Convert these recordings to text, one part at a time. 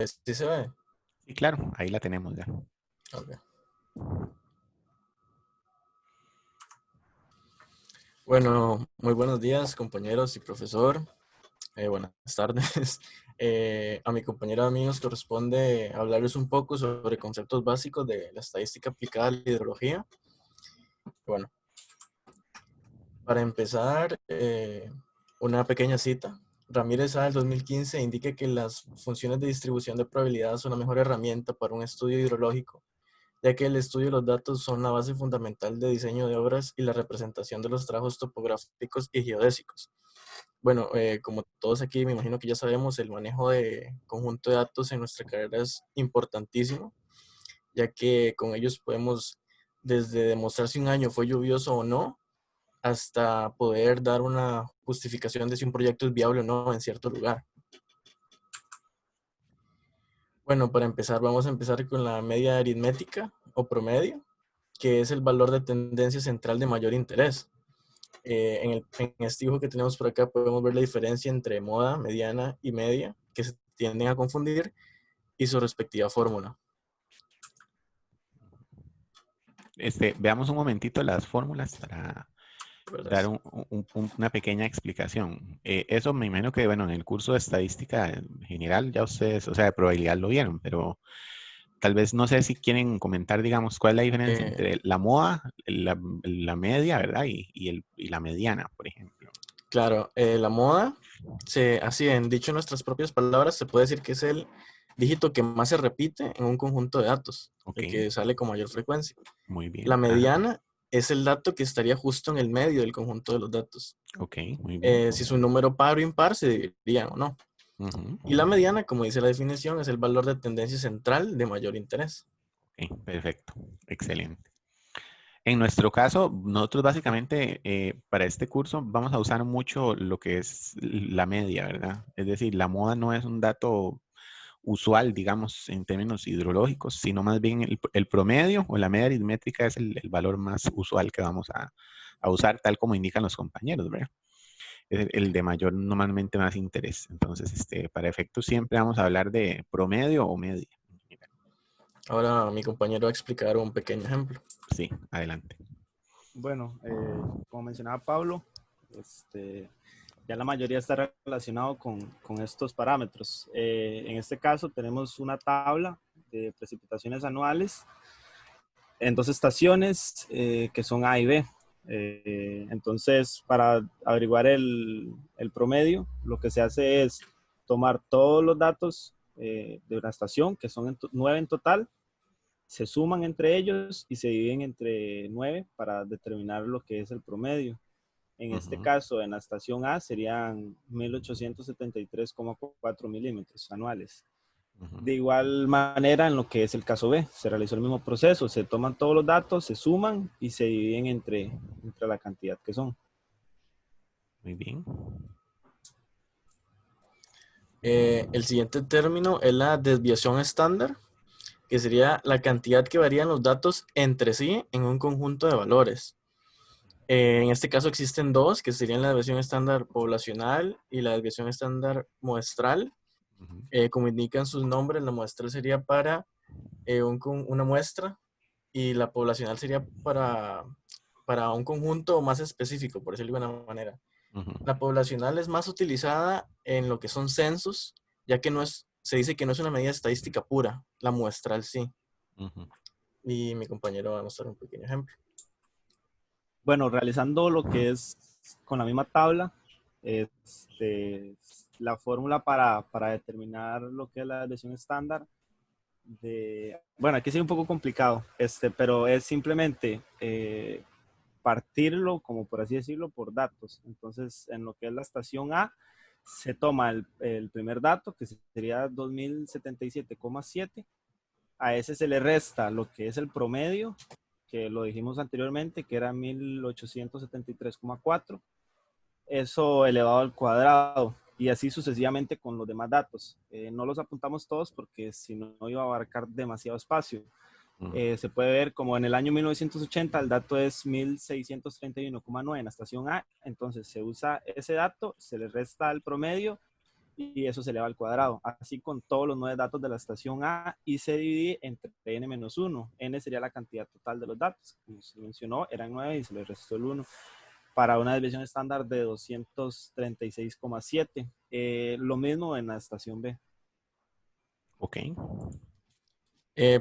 ¿Sí se ve? Sí, claro, ahí la tenemos ya. Ok. Bueno, muy buenos días, compañeros y profesor. Buenas tardes. A mi compañero a mí nos corresponde hablarles un poco sobre conceptos básicos de la estadística aplicada a la hidrología. Bueno, para empezar, una pequeña cita. Ramírez A. del 2015 indica que las funciones de distribución de probabilidad son la mejor herramienta para un estudio hidrológico, ya que el estudio de los datos son la base fundamental de diseño de obras y la representación de los trabajos topográficos y geodésicos. Bueno, como todos aquí me imagino que ya sabemos, el manejo de conjunto de datos en nuestra carrera es importantísimo, ya que con ellos podemos desde demostrar si un año fue lluvioso o no, hasta poder dar una justificación de si un proyecto es viable o no en cierto lugar. Bueno, para empezar, vamos a empezar con la media aritmética o promedio, que es el valor de tendencia central de mayor interés. En este dibujo que tenemos por acá podemos ver la diferencia entre moda, mediana y media, que se tienden a confundir, y su respectiva fórmula. Veamos un momentito las fórmulas para ¿Verdad? dar una pequeña explicación. Eso me imagino que, bueno, en el curso de estadística en general ya ustedes, o sea, de probabilidad lo vieron, pero tal vez no sé si quieren comentar, digamos, cuál es la diferencia Eh, entre la moda, la media, ¿verdad? Y la mediana, por ejemplo. claro, la moda, así en dicho en nuestras propias palabras, se puede decir que es el dígito que más se repite en un conjunto de datos, Ok, el que sale con mayor frecuencia. muy La bien. Ajá. mediana es el dato que estaría justo en el medio del conjunto de los datos. Ok, muy bien. Si es un número par o impar, se dividirían o no. Ujú. Y la mediana, como dice la definición, es el valor de tendencia central de mayor interés. Ok, perfecto. Excelente. En nuestro caso, nosotros básicamente para este curso vamos a usar mucho lo que es la media, ¿verdad? Es decir, la moda no es un dato usual, digamos, en términos hidrológicos, sino más bien el promedio o la media aritmética es el valor más usual que vamos a usar, tal como indican los compañeros, ¿verdad? Es el de mayor, normalmente más interés. Entonces, para efectos siempre vamos a hablar de promedio o media. Ahora mi compañero va a explicar un pequeño ejemplo. Sí, adelante. Bueno, como mencionaba Pablo, ya la mayoría está relacionado con estos parámetros. En este caso tenemos una tabla de precipitaciones anuales en dos estaciones que son A y B. Entonces, para averiguar el promedio, lo que se hace es tomar todos los datos de una estación, que son 9 en total, se suman entre ellos y se dividen entre 9 para determinar lo que es el promedio. En este Ujú. caso, en la estación A serían 1873,4 milímetros anuales. Ujú. De igual manera, en lo que es el caso B, se realizó el mismo proceso, se toman todos los datos, se suman y se dividen entre la cantidad que son. Muy bien. El siguiente término es la desviación estándar, que sería la cantidad que varían los datos entre sí en un conjunto de valores. En este caso existen dos, que serían la desviación estándar poblacional y la desviación estándar muestral. Ujú. Como indican sus nombres, la muestral sería para una muestra y la poblacional sería para un conjunto más específico, por decirlo de alguna manera. Ujú. La poblacional es más utilizada en lo que son censos, ya que se dice que no es una medida estadística pura, la muestral sí. Ujú. Y mi compañero va a mostrar un pequeño ejemplo. Bueno, realizando lo que es con la misma tabla, la fórmula para determinar lo que es la desviación estándar bueno, aquí sí es un poco complicado, pero es simplemente partirlo, como por así decirlo, por datos. Entonces, en lo que es la estación A, se toma el primer dato, que sería 2077,7. A ese se le resta lo que es el promedio, que lo dijimos anteriormente, que era 1873,4. Eso elevado al cuadrado. Y así sucesivamente con los demás datos. No los apuntamos todos porque si no iba a abarcar demasiado espacio. Ujú. Se puede ver como en el año 1980 el dato es 1631,9 en la estación A, entonces se usa ese dato, se le resta el promedio y eso se eleva al cuadrado. Así con todos los 9 datos de la estación A y se divide entre n-1. N sería la cantidad total de los datos. Como se mencionó, eran 9 y se le restó el 1 para una desviación estándar de 236,7. Lo mismo en la estación B. Ok.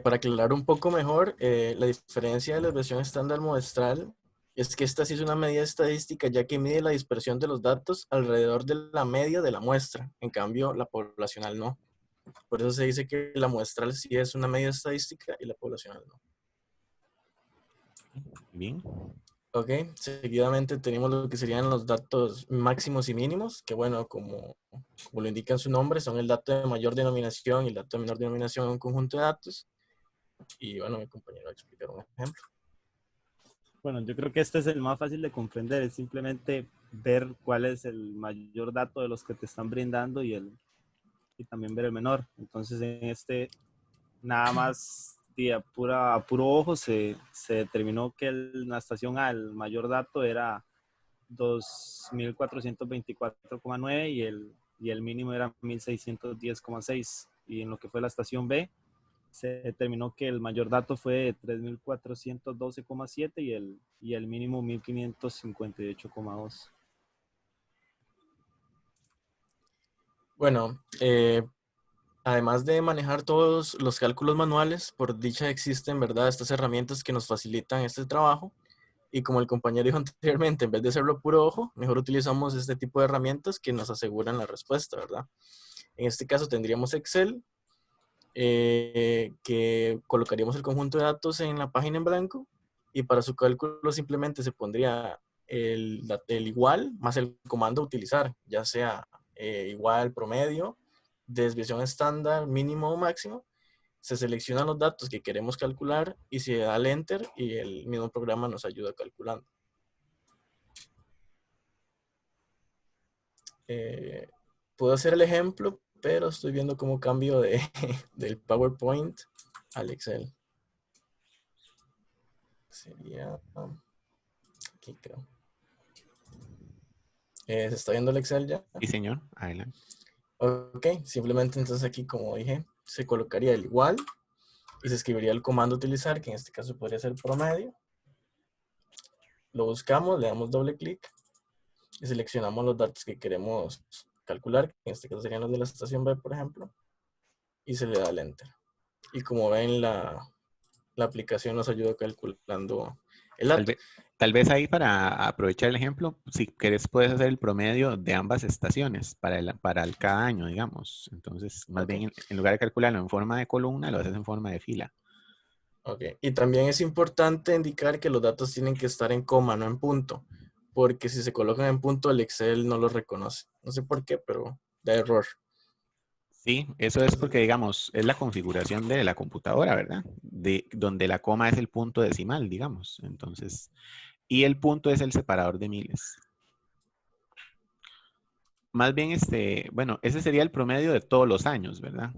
Para aclarar un poco mejor, la diferencia de la desviación estándar muestral es que esta sí es una medida estadística, ya que mide la dispersión de los datos alrededor de la media de la muestra. En cambio, la poblacional no. Por eso se dice que la muestral sí es una medida estadística y la poblacional no. Bien. Ok, seguidamente tenemos lo que serían los datos máximos y mínimos, que bueno, como lo indica su nombre, son el dato de mayor denominación y el dato de menor denominación en un conjunto de datos. Y bueno, mi compañero va a explicar un ejemplo. Bueno, yo creo que este es el más fácil de comprender, es simplemente ver cuál es el mayor dato de los que te están brindando y también ver el menor. Entonces en este nada más a puro ojo se determinó que la estación A, el mayor dato era 2.424,9 y el mínimo era 1.610,6. Y en lo que fue la estación B, se determinó que el mayor dato fue 3.412,7 y el mínimo 1.558,2. Bueno, además de manejar todos los cálculos manuales, por dicha existen, ¿verdad?, estas herramientas que nos facilitan este trabajo. Y como el compañero dijo anteriormente, en vez de hacerlo puro ojo, mejor utilizamos este tipo de herramientas que nos aseguran la respuesta, ¿verdad? En este caso tendríamos Excel, que colocaríamos el conjunto de datos en la página en blanco y para su cálculo simplemente se pondría el igual más el comando a utilizar, ya sea igual, promedio, desviación estándar, mínimo o máximo. Se seleccionan los datos que queremos calcular y se da al enter y el mismo programa nos ayuda calculando. Puedo hacer el ejemplo, pero estoy viendo cómo cambio del PowerPoint al Excel. Sería aquí, creo. ¿Se está viendo el Excel ya? Sí, señor. Adelante. Ok, simplemente entonces aquí, como dije, se colocaría el igual y se escribiría el comando a utilizar, que en este caso podría ser promedio. Lo buscamos, le damos doble clic y seleccionamos los datos que queremos calcular, que en este caso serían los de la estación B, por ejemplo, y se le da el enter. Y como ven, la aplicación nos ayuda calculando el dato. Tal vez ahí para aprovechar el ejemplo, si querés puedes hacer el promedio de ambas estaciones para cada año, digamos. Entonces, más bien en lugar de calcularlo en forma de columna, lo haces en forma de fila. Ok, y también es importante indicar que los datos tienen que estar en coma, no en punto, porque si se colocan en punto, el Excel no los reconoce. No sé por qué, pero da error. Sí, eso es porque, digamos, es la configuración de la computadora, ¿verdad? Donde la coma es el punto decimal, digamos. Entonces, y el punto es el separador de miles. Más bien, bueno, ese sería el promedio de todos los años, ¿verdad?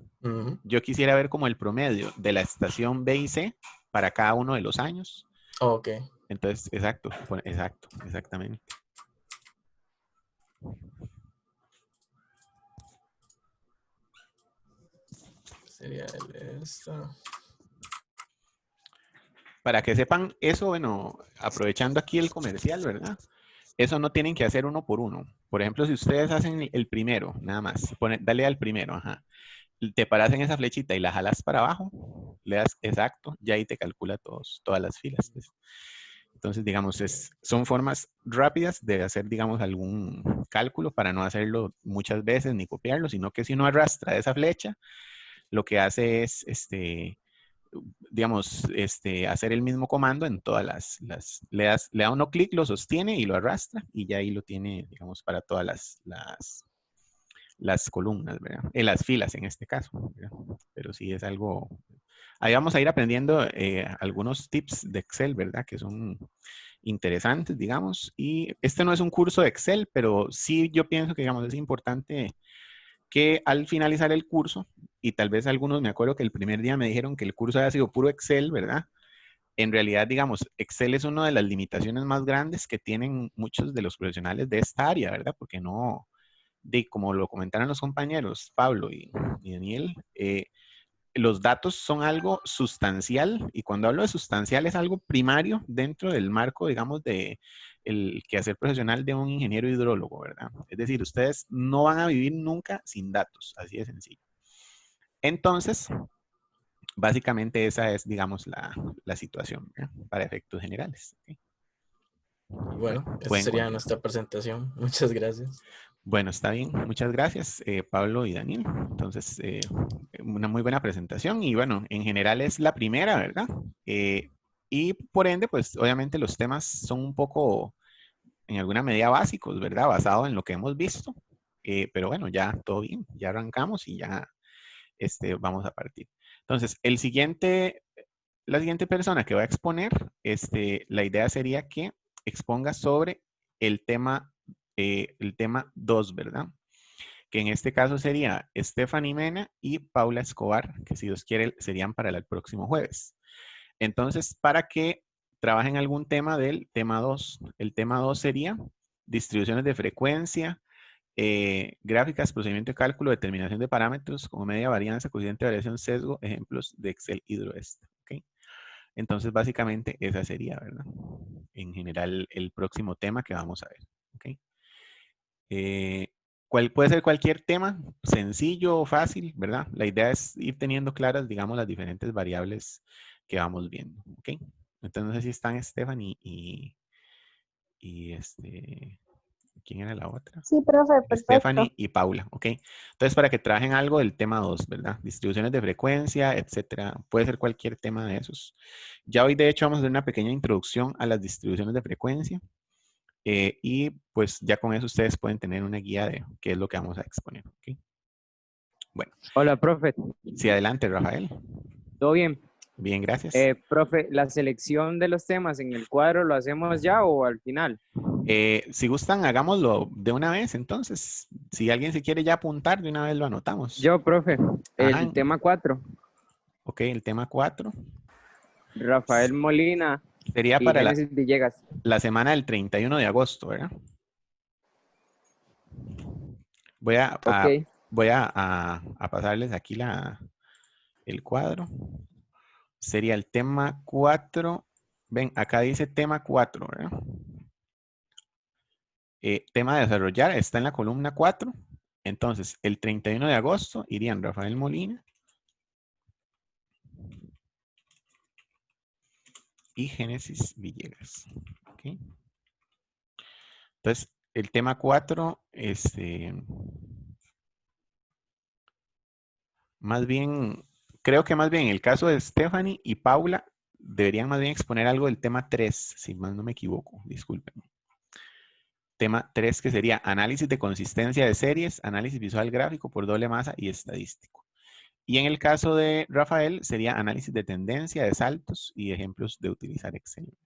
Yo quisiera ver como el promedio de la estación B y C para cada uno de los años. Ok. Entonces, exactamente. Sería esta. Para que sepan eso, bueno, aprovechando aquí el comercial, ¿verdad? Eso no tienen que hacer uno por uno. Por ejemplo, si ustedes hacen el primero, nada más, dale al primero, ajá. Te paras en esa flechita y la jalas para abajo, le das exacto, y ahí te calcula todas las filas. Pues. Entonces, digamos, son formas rápidas de hacer, digamos, algún cálculo para no hacerlo muchas veces ni copiarlo, sino que si uno arrastra esa flecha, lo que hace es, digamos, hacer el mismo comando en todas le da uno clic, lo sostiene y lo arrastra y ya ahí lo tiene, digamos, para todas las columnas, ¿verdad? En las filas en este caso, ¿verdad? Pero sí es algo... Ahí vamos a ir aprendiendo algunos tips de Excel, ¿verdad? Que son interesantes, digamos. Y este no es un curso de Excel, pero sí yo pienso que, digamos, es importante que al finalizar el curso, y tal vez algunos me acuerdo que el primer día me dijeron que el curso había sido puro Excel, ¿verdad? En realidad, digamos, Excel es una de las limitaciones más grandes que tienen muchos de los profesionales de esta área, ¿verdad? Porque no como lo comentaron los compañeros Pablo y Daniel, los datos son algo sustancial, y cuando hablo de sustancial es algo primario dentro del marco, digamos, de el quehacer profesional de un ingeniero hidrólogo, ¿verdad? Es decir, ustedes no van a vivir nunca sin datos, así de sencillo. Entonces, básicamente esa es, digamos, la situación, ¿verdad? Para efectos generales. ¿Okay? Y bueno, esa Pueden sería continuar. nuestra presentación. Muchas gracias. Bueno, está bien. Muchas gracias, Pablo y Daniel. Entonces, una muy buena presentación y bueno, en general es la primera, ¿verdad? Y por ende, pues obviamente los temas son un poco, en alguna medida básicos, ¿verdad? Basado en lo que hemos visto. Pero bueno, ya todo bien, ya arrancamos y ya vamos a partir. Entonces, la siguiente persona que va a exponer, la idea sería que exponga sobre el tema 2, ¿verdad? Que en este caso sería Stephanie Mena y Paula Escobar, que si Dios quiere serían para el próximo jueves. Entonces, para que trabajen algún tema del tema 2, el tema 2 sería distribuciones de frecuencia, gráficas, procedimiento de cálculo, determinación de parámetros como media, varianza, coeficiente de variación, sesgo, ejemplos de Excel Hydroest. ¿Okay? Entonces, básicamente, esa sería, ¿verdad? En general, el próximo tema que vamos a ver. ¿Okay? Puede ser cualquier tema, sencillo o fácil, ¿verdad? La idea es ir teniendo claras, digamos, las diferentes variables que vamos viendo. ¿Ok? Entonces, no sé si están Stephanie y ¿quién era la otra? Sí, profe, perfecto. Stephanie y Paula, ¿ok? Entonces, para que trabajen algo del tema 2, ¿verdad? Distribuciones de frecuencia, etcétera. Puede ser cualquier tema de esos. Ya hoy, de hecho, vamos a hacer una pequeña introducción a las distribuciones de frecuencia. Y pues ya con eso ustedes pueden tener una guía de qué es lo que vamos a exponer, ¿ok? Bueno. Hola, profe. Sí, adelante, Rafael. ¿Todo bien? Bien, gracias. Profe, ¿la selección de los temas en el cuadro lo hacemos ya o al final? Si gustan, hagámoslo de una vez, entonces. Si alguien se quiere ya apuntar, de una vez lo anotamos. Yo, profe, Ajá. el tema 4. Ok, el tema 4. Rafael Molina sería y para Génesis Villegas. La semana del 31 de agosto, ¿verdad? Voy a pasarles aquí el cuadro. Sería el tema 4. Ven, acá dice tema 4, ¿verdad? Tema de desarrollar está en la columna 4. Entonces, el 31 de agosto irían Rafael Molina y Génesis Villegas. ¿Okay? Entonces, el tema 4, más bien, creo que más bien en el caso de Stephanie y Paula, deberían más bien exponer algo del tema 3, si más no me equivoco, discúlpenme. Tema 3 que sería análisis de consistencia de series, análisis visual gráfico por doble masa y estadístico. Y en el caso de Rafael sería análisis de tendencia, de saltos y ejemplos de utilizar Excel.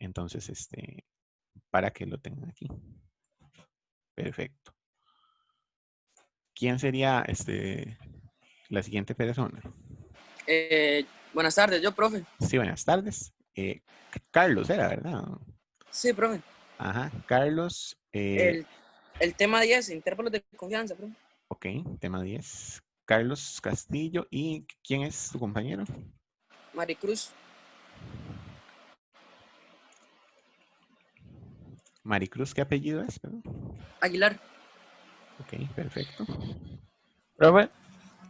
Entonces, para que lo tengan aquí. Perfecto. ¿Quién sería la siguiente persona? Buenas tardes, yo, profe. Sí, buenas tardes. Carlos era, ¿verdad? Sí, profe. Ajá, Carlos. El tema 10, intervalos de confianza, profe. Ok, tema 10. Carlos Castillo. ¿Y quién es tu compañero? Maricruz. Maricruz, ¿qué apellido es? Perdón? Aguilar. Ok, perfecto. Profe,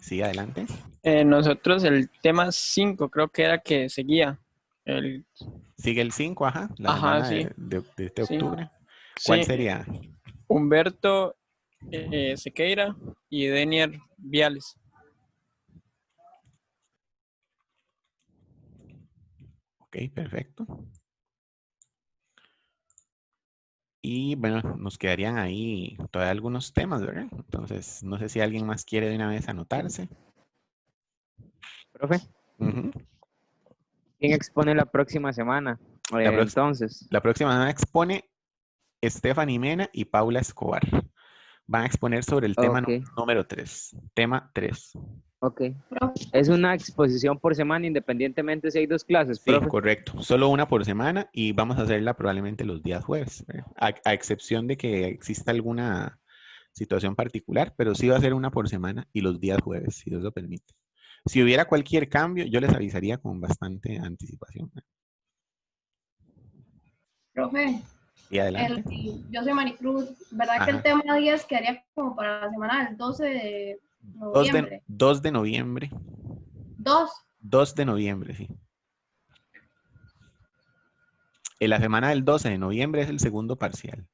Sí, adelante. nosotros el tema 5 creo que era que seguía. Sigue el 5, ajá, la Ajá, semana sí. de Sí. octubre. ¿Cuál Sí, sería? Humberto Sequeira y Denier Viales. Ok, perfecto. Y bueno, nos quedarían ahí todavía algunos temas, ¿verdad? Entonces, no sé si alguien más quiere de una vez anotarse. Profe, Ujú. ¿quién expone la próxima semana? Entonces. La próxima semana expone Stephanie Mena y Paula Escobar. Van a exponer sobre el tema número 3. Tema 3. Ok. Es una exposición por semana independientemente si hay 2 clases, Sí, profe. correcto. Solo una por semana y vamos a hacerla probablemente los días jueves, ¿verdad? A excepción de que exista alguna situación particular, pero sí va a ser una por semana y los días jueves, si Dios lo permite. Si hubiera cualquier cambio, yo les avisaría con bastante anticipación. Profe, Y adelante. yo soy Maricruz. ¿Verdad que el Ajá. tema 10 quedaría como para la semana del 12 de noviembre? 2 de noviembre. 2. 2 de noviembre, sí. En la semana del 12 de noviembre es el segundo parcial.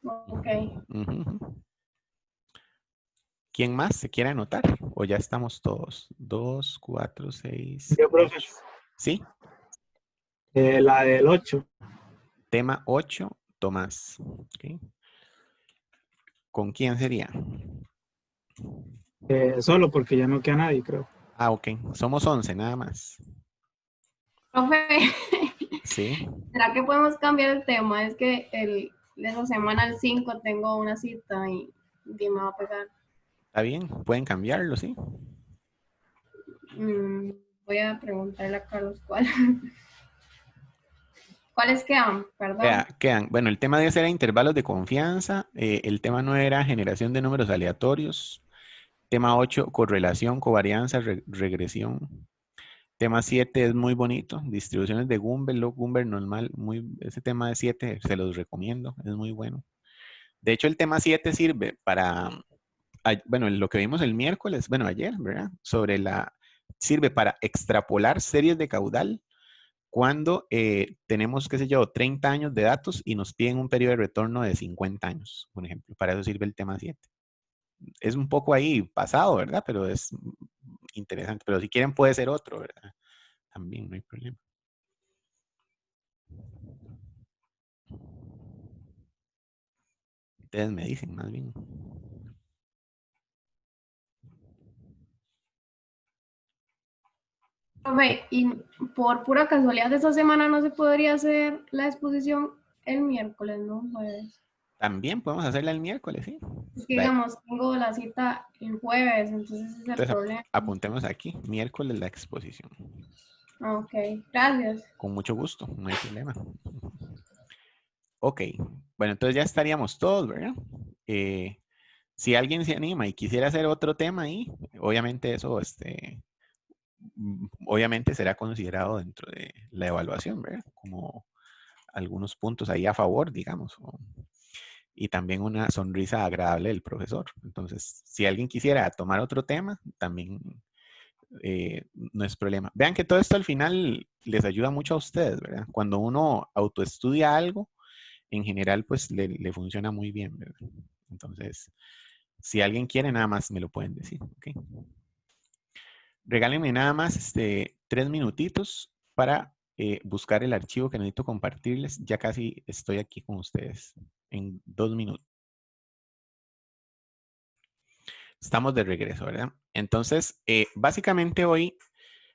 Ok. Ujú. ¿Quién más se quiere anotar? ¿O ya estamos todos? 2, 4, 6. Yo, profe, ¿Sí? la del 8. Tema 8, Tomás. ¿Ok? ¿Con quién sería? Solo porque ya no queda nadie, creo. Ah, ok. Somos 11 nada más. Profe, Sí. ¿será que podemos cambiar el tema? Es que esa semana el 5 tengo una cita y me va a pegar. Está bien. Pueden cambiarlo, sí. Voy a preguntarle a Carlos cuál. ¿Cuáles quedan? Perdón. Vea, quedan. Bueno, el tema 10 era intervalos de confianza. El tema 9 era generación de números aleatorios. Tema 8, correlación, covarianza, regresión. Tema 7 es muy bonito. Distribuciones de Gumbel, log Gumbel normal. Ese tema de 7 se los recomiendo. Es muy bueno. De hecho, el tema 7 sirve para, bueno, lo que vimos el miércoles, bueno, ayer, ¿verdad? Sirve para extrapolar series de caudal cuando tenemos, qué sé yo, 30 años de datos y nos piden un periodo de retorno de 50 años, por ejemplo. Para eso sirve el tema 7. Es un poco ahí pasado, ¿verdad? Pero es interesante. Pero si quieren puede ser otro, ¿verdad? También no hay problema. Ustedes me dicen más bien. Profe, y por pura casualidad de esta semana no se podría hacer la exposición el miércoles, ¿no? Jueves. También podemos hacerla el miércoles, ¿sí? Es que, digamos, tengo la cita el jueves, entonces ese es el Entonces problema. apuntemos aquí, miércoles la exposición. Ok, gracias. Con mucho gusto, no hay problema. Ok, bueno, entonces ya estaríamos todos, ¿verdad? Si alguien se anima y quisiera hacer otro tema ahí, obviamente eso, obviamente será considerado dentro de la evaluación, ¿verdad? Como algunos puntos ahí a favor, digamos. Y también una sonrisa agradable del profesor. Entonces, si alguien quisiera tomar otro tema, también no es problema. Vean que todo esto al final les ayuda mucho a ustedes, ¿verdad? Cuando uno autoestudia algo, en general, pues le funciona muy bien, ¿verdad? Entonces, si alguien quiere, nada más me lo pueden decir, ¿ok? Regálenme nada más 3 minutitos para buscar el archivo que necesito compartirles. Ya casi estoy aquí con ustedes en 2 minutos. Estamos de regreso, ¿verdad? Entonces, básicamente hoy,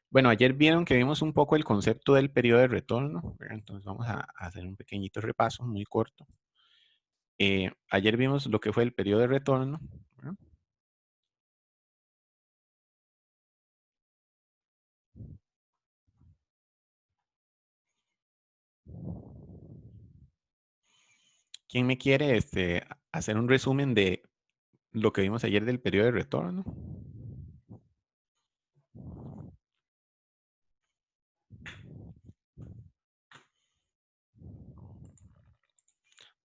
bueno, ayer vieron que vimos un poco el concepto del periodo de retorno, ¿verdad? Entonces vamos a hacer un pequeñito repaso, muy corto. Ayer vimos lo que fue el periodo de retorno, ¿verdad? ¿Quién me quiere hacer un resumen de lo que vimos ayer del periodo de retorno?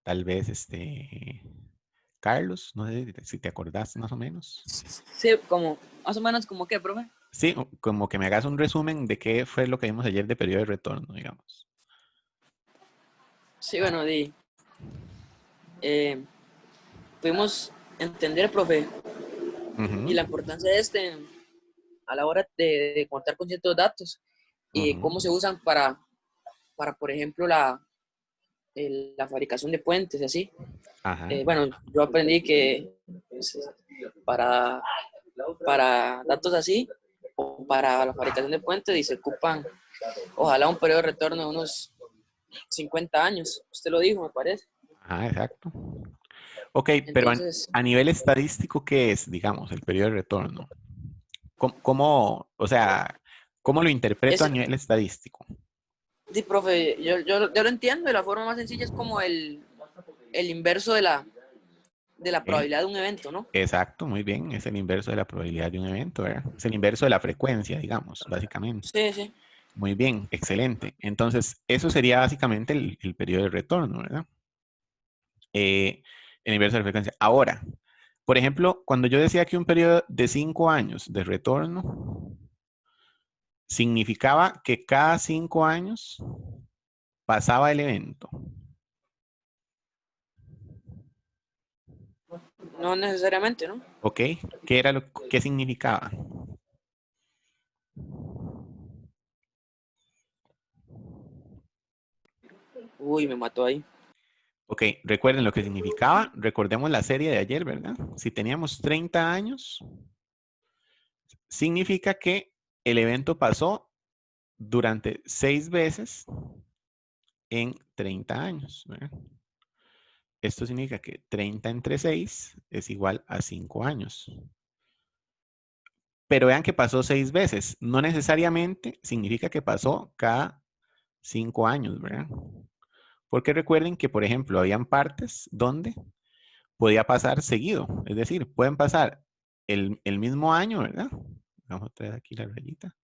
Tal vez, Carlos, no sé si te acordás más o menos. Sí, como, más o menos como qué, profe. Sí, como que me hagas un resumen de qué fue lo que vimos ayer de periodo de retorno, digamos. Sí, bueno, pudimos entender, profe, y la importancia de a la hora de contar con ciertos datos y cómo se usan para por ejemplo, la fabricación de puentes y así. Ajá. Bueno, yo aprendí que pues, para, para datos así o para la fabricación de puentes y se ocupan, ojalá, un periodo de retorno de unos 50 años. Usted lo dijo, me parece. Ajá, exacto. Ok, pero Entonces, a nivel estadístico, ¿qué es, digamos, el periodo de retorno? O sea, ¿cómo lo interpreto a ese, nivel estadístico? Sí, profe, yo lo entiendo y la forma más sencilla es como el inverso de la probabilidad de un evento, ¿no? Exacto, muy bien. Es el inverso de la probabilidad de un evento, ¿verdad? Es el inverso de la frecuencia, digamos, básicamente. Sí, sí. Muy bien, excelente. Entonces, eso sería básicamente el periodo de retorno, ¿verdad? El inverso de la frecuencia. Ahora, por ejemplo, cuando yo decía que un periodo de 5 años de retorno significaba que cada 5 años pasaba el evento. No necesariamente, ¿no? ¿Ok? ¿Qué era qué significaba? Uy, me mató ahí. Ok, recuerden lo que significaba. Recordemos la serie de ayer, ¿verdad? Si teníamos 30 años, significa que el evento pasó durante 6 veces en 30 años, ¿verdad? Esto significa que 30 entre 6 es igual a 5 años. Pero vean que pasó 6 veces. No necesariamente significa que pasó cada 5 años, ¿verdad? Porque recuerden que, por ejemplo, habían partes donde podía pasar seguido. Es decir, pueden pasar el mismo año, ¿verdad? Vamos a traer aquí la rayita.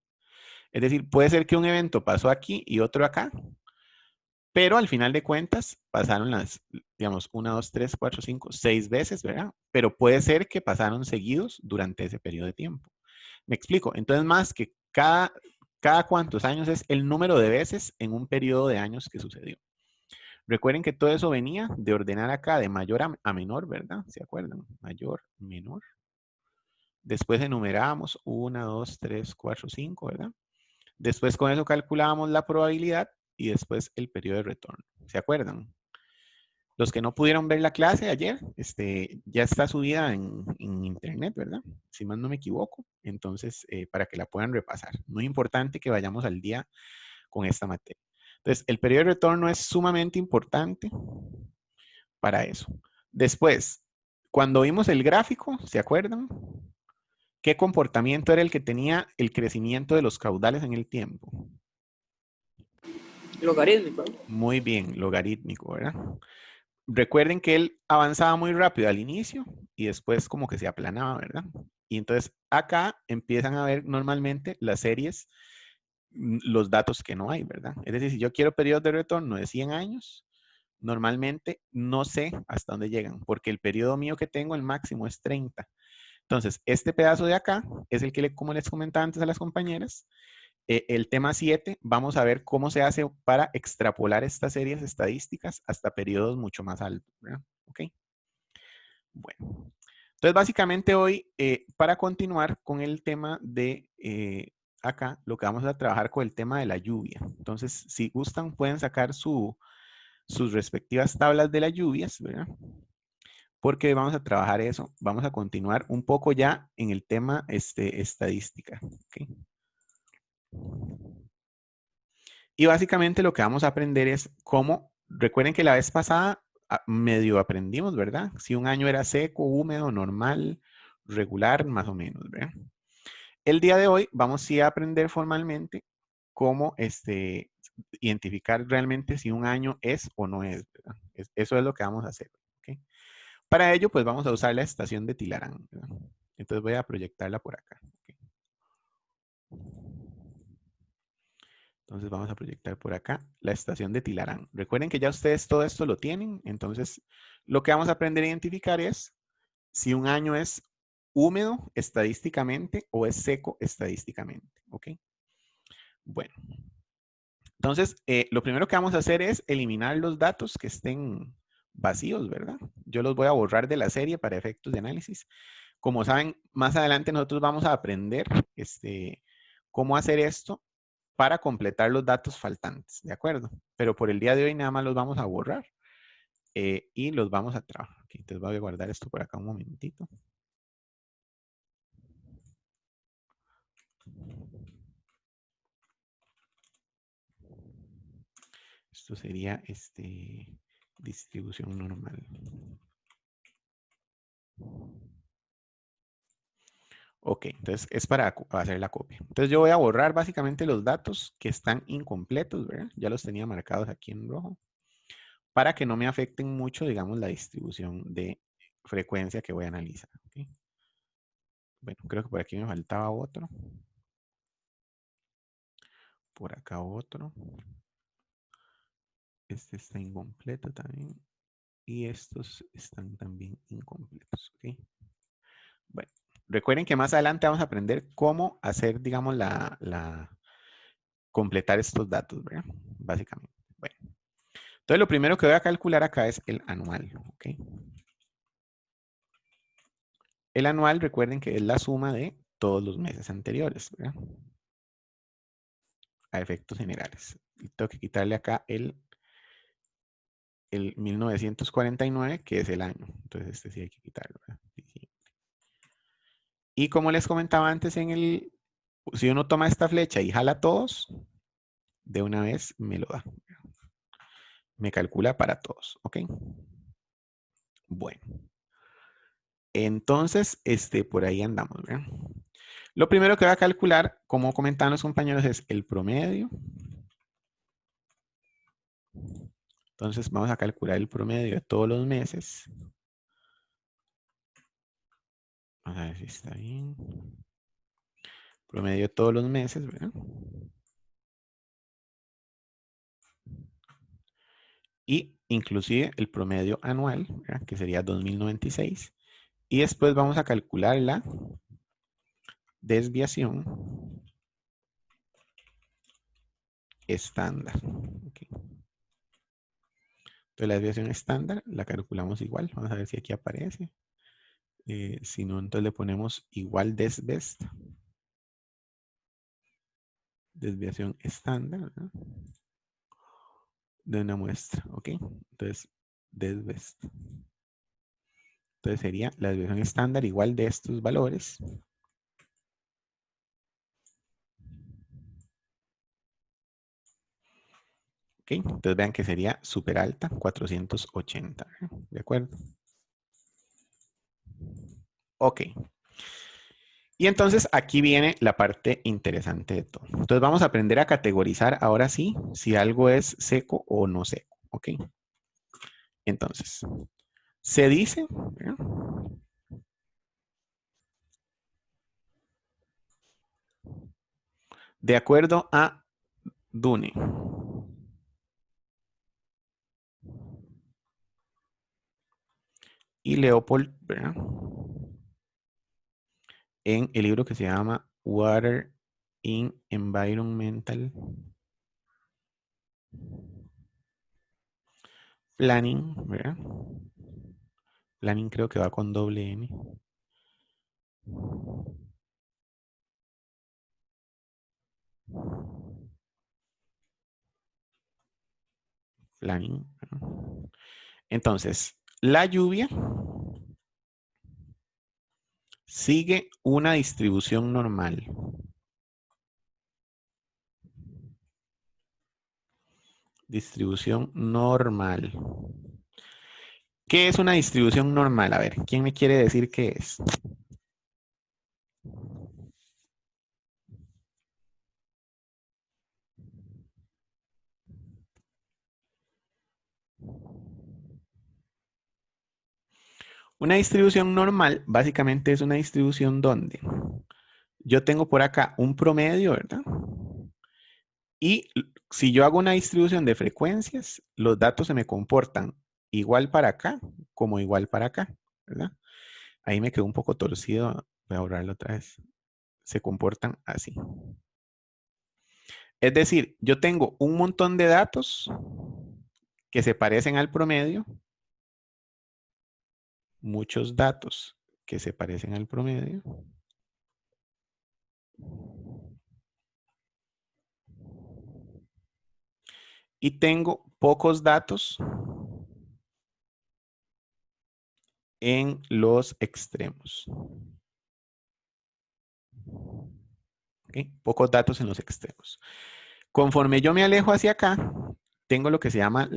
Es decir, puede ser que un evento pasó aquí y otro acá, pero al final de cuentas pasaron las, digamos, 1, 2, 3, 4, 5, 6 veces, ¿verdad? Pero puede ser que pasaron seguidos durante ese periodo de tiempo. Me explico. Entonces, más que cada cuántos años es el número de veces en un periodo de años que sucedió. Recuerden que todo eso venía de ordenar acá de mayor a menor, ¿verdad? ¿Se acuerdan? Mayor, menor. Después enumerábamos 1, 2, 3, 4, 5, ¿verdad? Después con eso calculábamos la probabilidad y después el periodo de retorno. ¿Se acuerdan? Los que no pudieron ver la clase de ayer, ya está subida en internet, ¿verdad? Si más no me equivoco. Entonces, para que la puedan repasar. Muy importante que vayamos al día con esta materia. Entonces, el periodo de retorno es sumamente importante para eso. Después, cuando vimos el gráfico, ¿se acuerdan? ¿Qué comportamiento era el que tenía el crecimiento de los caudales en el tiempo? Logarítmico. Muy bien, logarítmico, ¿verdad? Recuerden que él avanzaba muy rápido al inicio y después como que se aplanaba, ¿verdad? Y entonces acá empiezan a ver normalmente las series, los datos que no hay, ¿verdad? Es decir, si yo quiero periodos de retorno de 100 años, normalmente no sé hasta dónde llegan, porque el periodo mío que tengo, el máximo es 30. Entonces, este pedazo de acá es el que, como les comentaba antes a las compañeras, el tema 7, vamos a ver cómo se hace para extrapolar estas series estadísticas hasta periodos mucho más altos, ¿verdad? ¿Ok? Bueno, entonces básicamente hoy, para continuar con el tema de acá, lo que vamos a trabajar con el tema de la lluvia. Entonces, si gustan, pueden sacar sus respectivas tablas de las lluvias, ¿verdad? Porque vamos a trabajar eso. Vamos a continuar un poco ya en el tema estadística. ¿Ok? Y básicamente lo que vamos a aprender es cómo, recuerden que la vez pasada medio aprendimos, ¿verdad? Si un año era seco, húmedo, normal, regular, más o menos, ¿verdad? El día de hoy vamos sí a aprender formalmente cómo identificar realmente si un año es o no es, ¿verdad? Eso es lo que vamos a hacer, ¿ok? Para ello, pues vamos a usar la estación de Tilarán, ¿verdad? Entonces voy a proyectarla por acá. ¿Ok? Entonces vamos a proyectar por acá la estación de Tilarán. Recuerden que ya ustedes todo esto lo tienen. Entonces lo que vamos a aprender a identificar es si un año es húmedo estadísticamente o es seco estadísticamente. ¿Ok? Bueno. Entonces lo primero que vamos a hacer es eliminar los datos que estén vacíos, ¿verdad? Yo los voy a borrar de la serie para efectos de análisis. Como saben, más adelante nosotros vamos a aprender cómo hacer esto para completar los datos faltantes, ¿de acuerdo? Pero por el día de hoy nada más los vamos a borrar y los vamos a trabajar. Okay, entonces voy a guardar esto por acá un momentito. Esto sería distribución normal. Ok, entonces es para hacer la copia. Entonces yo voy a borrar básicamente los datos que están incompletos, ¿verdad? Ya los tenía marcados aquí en rojo, para que no me afecten mucho, digamos, la distribución de frecuencia que voy a analizar. ¿Ok? Bueno, creo que por aquí me faltaba otro. Por acá otro. Este está incompleto también. Y estos están también incompletos. ¿Ok? Bueno, recuerden que más adelante vamos a aprender cómo hacer, digamos, completar estos datos, ¿verdad? Básicamente. Bueno, entonces lo primero que voy a calcular acá es el anual. ¿Ok? El anual, recuerden que es la suma de todos los meses anteriores, ¿verdad? A efectos generales. Y tengo que quitarle acá el 1949, que es el año. Entonces este sí hay que quitarlo, ¿verdad? Y como les comentaba antes si uno toma esta flecha y jala todos, de una vez me lo da. Me calcula para todos, ¿ok? Bueno. Entonces, por ahí andamos, ¿verdad? Lo primero que voy a calcular, como comentaban los compañeros, es el promedio. Entonces, vamos a calcular el promedio de todos los meses. Vamos a ver si está bien. Promedio de todos los meses, ¿verdad? Y inclusive el promedio anual, ¿verdad? Que sería 2096. Y después vamos a calcular la desviación estándar. Okay. Entonces la desviación estándar la calculamos igual. Vamos a ver si aquí aparece. Si no, entonces le ponemos igual desbest. Desviación estándar, ¿verdad? De una muestra, ¿ok? Entonces, desbest. Entonces sería la desviación estándar igual de estos valores. Ok, entonces vean que sería súper alta, 480, ¿de acuerdo? Ok. Y entonces aquí viene la parte interesante de todo. Entonces vamos a aprender a categorizar ahora sí si algo es seco o no seco, ¿ok? Entonces, se dice, ¿verdad? De acuerdo a Dune y Leopold, ¿verdad? En el libro que se llama Water in Environmental Planning, ¿verdad? Planning creo que va con doble N. Planning, ¿verdad? Entonces, la lluvia sigue una distribución normal. Distribución normal. ¿Qué es una distribución normal? A ver, ¿quién me quiere decir qué es? Una distribución normal básicamente es una distribución donde yo tengo por acá un promedio, ¿verdad? Y si yo hago una distribución de frecuencias, los datos se me comportan igual para acá como igual para acá, ¿verdad? Ahí me quedó un poco torcido, voy a borrarlo otra vez. Se comportan así. Es decir, yo tengo un montón de datos que se parecen al promedio, muchos datos que se parecen al promedio, y tengo pocos datos en los extremos. ¿Okay? Pocos datos en los extremos. Conforme yo me alejo hacia acá, tengo lo que se llama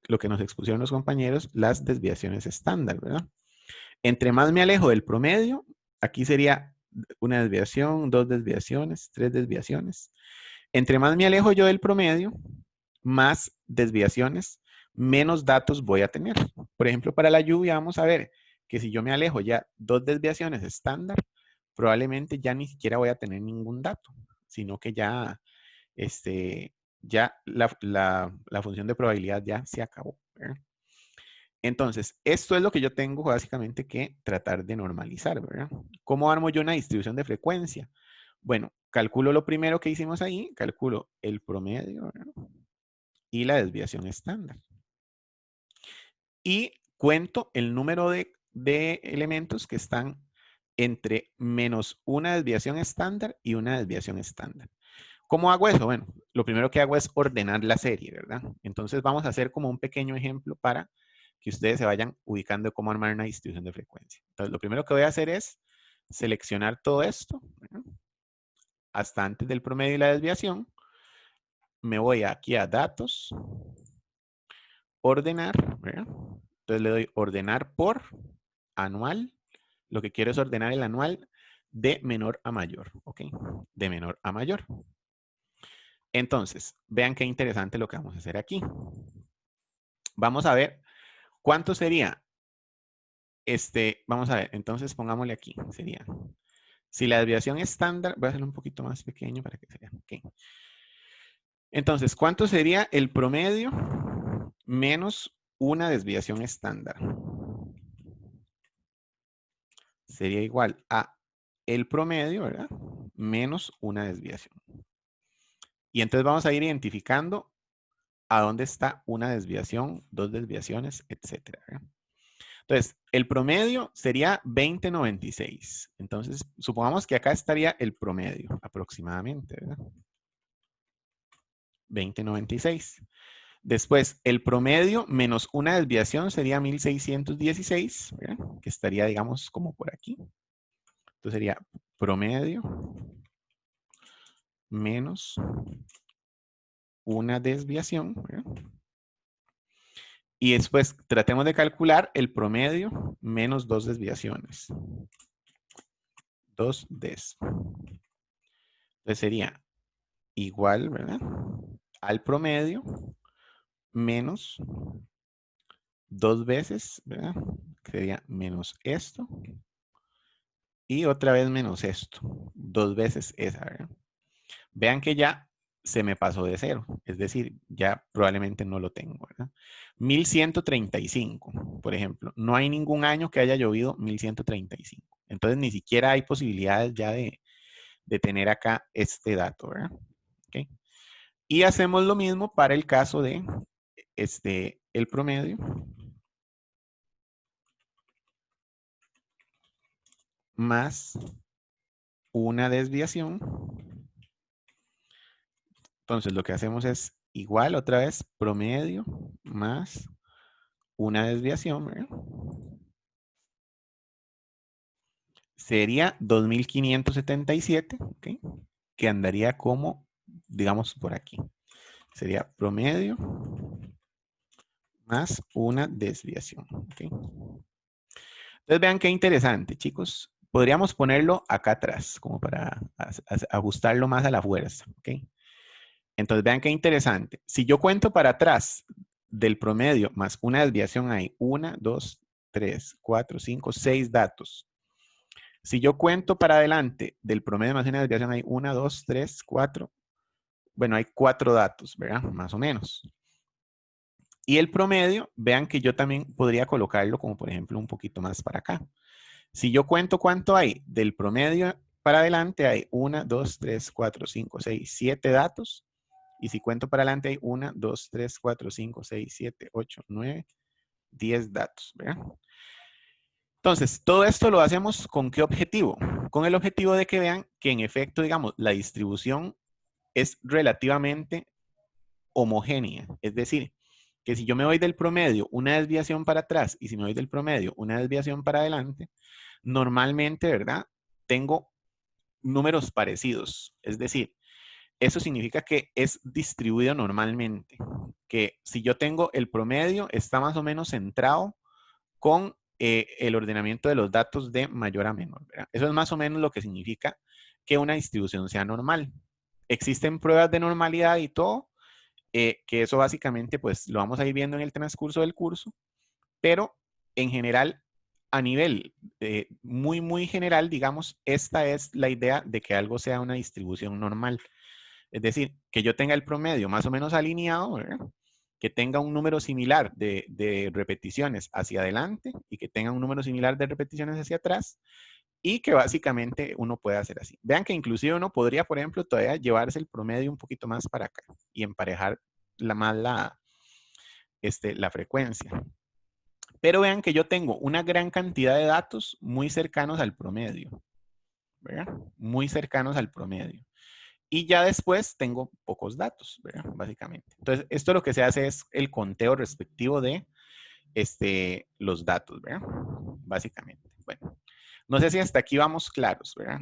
lo que nos expusieron los compañeros, las desviaciones estándar, ¿verdad? Entre más me alejo del promedio, aquí sería una desviación, 2 desviaciones, 3 desviaciones. Entre más me alejo yo del promedio, más desviaciones, menos datos voy a tener. Por ejemplo, para la lluvia vamos a ver que si yo me alejo ya 2 desviaciones estándar, probablemente ya ni siquiera voy a tener ningún dato, sino que ya, ya la función de probabilidad ya se acabó, ¿verdad? Entonces, esto es lo que yo tengo básicamente que tratar de normalizar, ¿verdad? ¿Cómo armo yo una distribución de frecuencia? Bueno, calculo lo primero que hicimos ahí, calculo el promedio, ¿verdad? Y la desviación estándar. Y cuento el número de elementos que están entre menos una desviación estándar y una desviación estándar. ¿Cómo hago eso? Bueno, lo primero que hago es ordenar la serie, ¿verdad? Entonces vamos a hacer como un pequeño ejemplo para que ustedes se vayan ubicando de cómo armar una distribución de frecuencia. Entonces, lo primero que voy a hacer es seleccionar todo esto, ¿verdad? Hasta antes del promedio y la desviación. Me voy aquí a datos, ordenar, ¿verdad? Entonces le doy ordenar por anual. Lo que quiero es ordenar el anual de menor a mayor, ¿ok? De menor a mayor. Entonces, vean qué interesante lo que vamos a hacer aquí. Vamos a ver cuánto sería. Vamos a ver, entonces pongámosle aquí. Sería, si la desviación estándar, voy a hacerlo un poquito más pequeño para que se vea. Okay. Entonces, ¿cuánto sería el promedio menos una desviación estándar? Sería igual a el promedio, ¿verdad? Menos una desviación. Y entonces vamos a ir identificando a dónde está una desviación, 2 desviaciones, etcétera, ¿verdad? Entonces, el promedio sería 2096. Entonces, supongamos que acá estaría el promedio aproximadamente, ¿verdad? 2096. Después, el promedio menos una desviación sería 1616, ¿verdad? Que estaría, digamos, como por aquí. Entonces sería promedio menos una desviación, ¿verdad? Y después tratemos de calcular el promedio menos 2 desviaciones. 2 des. Entonces sería igual, ¿verdad? Al promedio menos 2 veces, ¿verdad? Que sería menos esto. Y otra vez menos esto. 2 veces esa, ¿verdad? Vean que ya se me pasó de 0. Es decir, ya probablemente no lo tengo, ¿verdad? 1135, por ejemplo. No hay ningún año que haya llovido 1135. Entonces ni siquiera hay posibilidades ya de tener acá este dato, ¿verdad? ¿Okay? Y hacemos lo mismo para el caso de el promedio más una desviación. Entonces lo que hacemos es igual otra vez promedio más una desviación, ¿verdad? Sería 2577, ¿okay? Que andaría como, digamos, por aquí. Sería promedio más una desviación, ¿okay? Entonces vean qué interesante, chicos. Podríamos ponerlo acá atrás, como para ajustarlo más a la fuerza, ¿ok? Entonces vean qué interesante. Si yo cuento para atrás del promedio más una desviación hay 1, 2, 3, 4, 5, 6 datos. Si yo cuento para adelante del promedio más una desviación hay 1, 2, 3, 4. Bueno, hay 4 datos, ¿verdad? Más o menos. Y el promedio, vean que yo también podría colocarlo como por ejemplo un poquito más para acá. Si yo cuento cuánto hay del promedio para adelante, hay 1, 2, 3, 4, 5, 6, 7 datos. Y si cuento para adelante, hay 1, 2, 3, 4, 5, 6, 7, 8, 9, 10 datos, ¿verdad? Entonces, todo esto lo hacemos ¿con qué objetivo? Con el objetivo de que vean que en efecto, digamos, la distribución es relativamente homogénea. Es decir, que si yo me voy del promedio una desviación para atrás y si me voy del promedio una desviación para adelante, normalmente, ¿verdad? Tengo números parecidos. Es decir, eso significa que es distribuido normalmente. Que si yo tengo el promedio, está más o menos centrado con el ordenamiento de los datos de mayor a menor, ¿verdad? Eso es más o menos lo que significa que una distribución sea normal. Existen pruebas de normalidad y todo, que eso básicamente pues lo vamos a ir viendo en el transcurso del curso, pero en general, a nivel muy general, digamos, esta es la idea de que algo sea una distribución normal. Es decir, que yo tenga el promedio más o menos alineado, ¿verdad? Que tenga un número similar de repeticiones hacia adelante y que tenga un número similar de repeticiones hacia atrás y que básicamente uno puede hacer así. Vean que inclusive uno podría, por ejemplo, todavía llevarse el promedio un poquito más para acá y emparejar la frecuencia. Pero vean que yo tengo una gran cantidad de datos muy cercanos al promedio, ¿verdad? Muy cercanos al promedio. Y ya después tengo pocos datos, ¿verdad? Básicamente. Entonces, esto lo que se hace es el conteo respectivo de los datos, ¿verdad? Básicamente. Bueno, no sé si hasta aquí vamos claros, ¿verdad?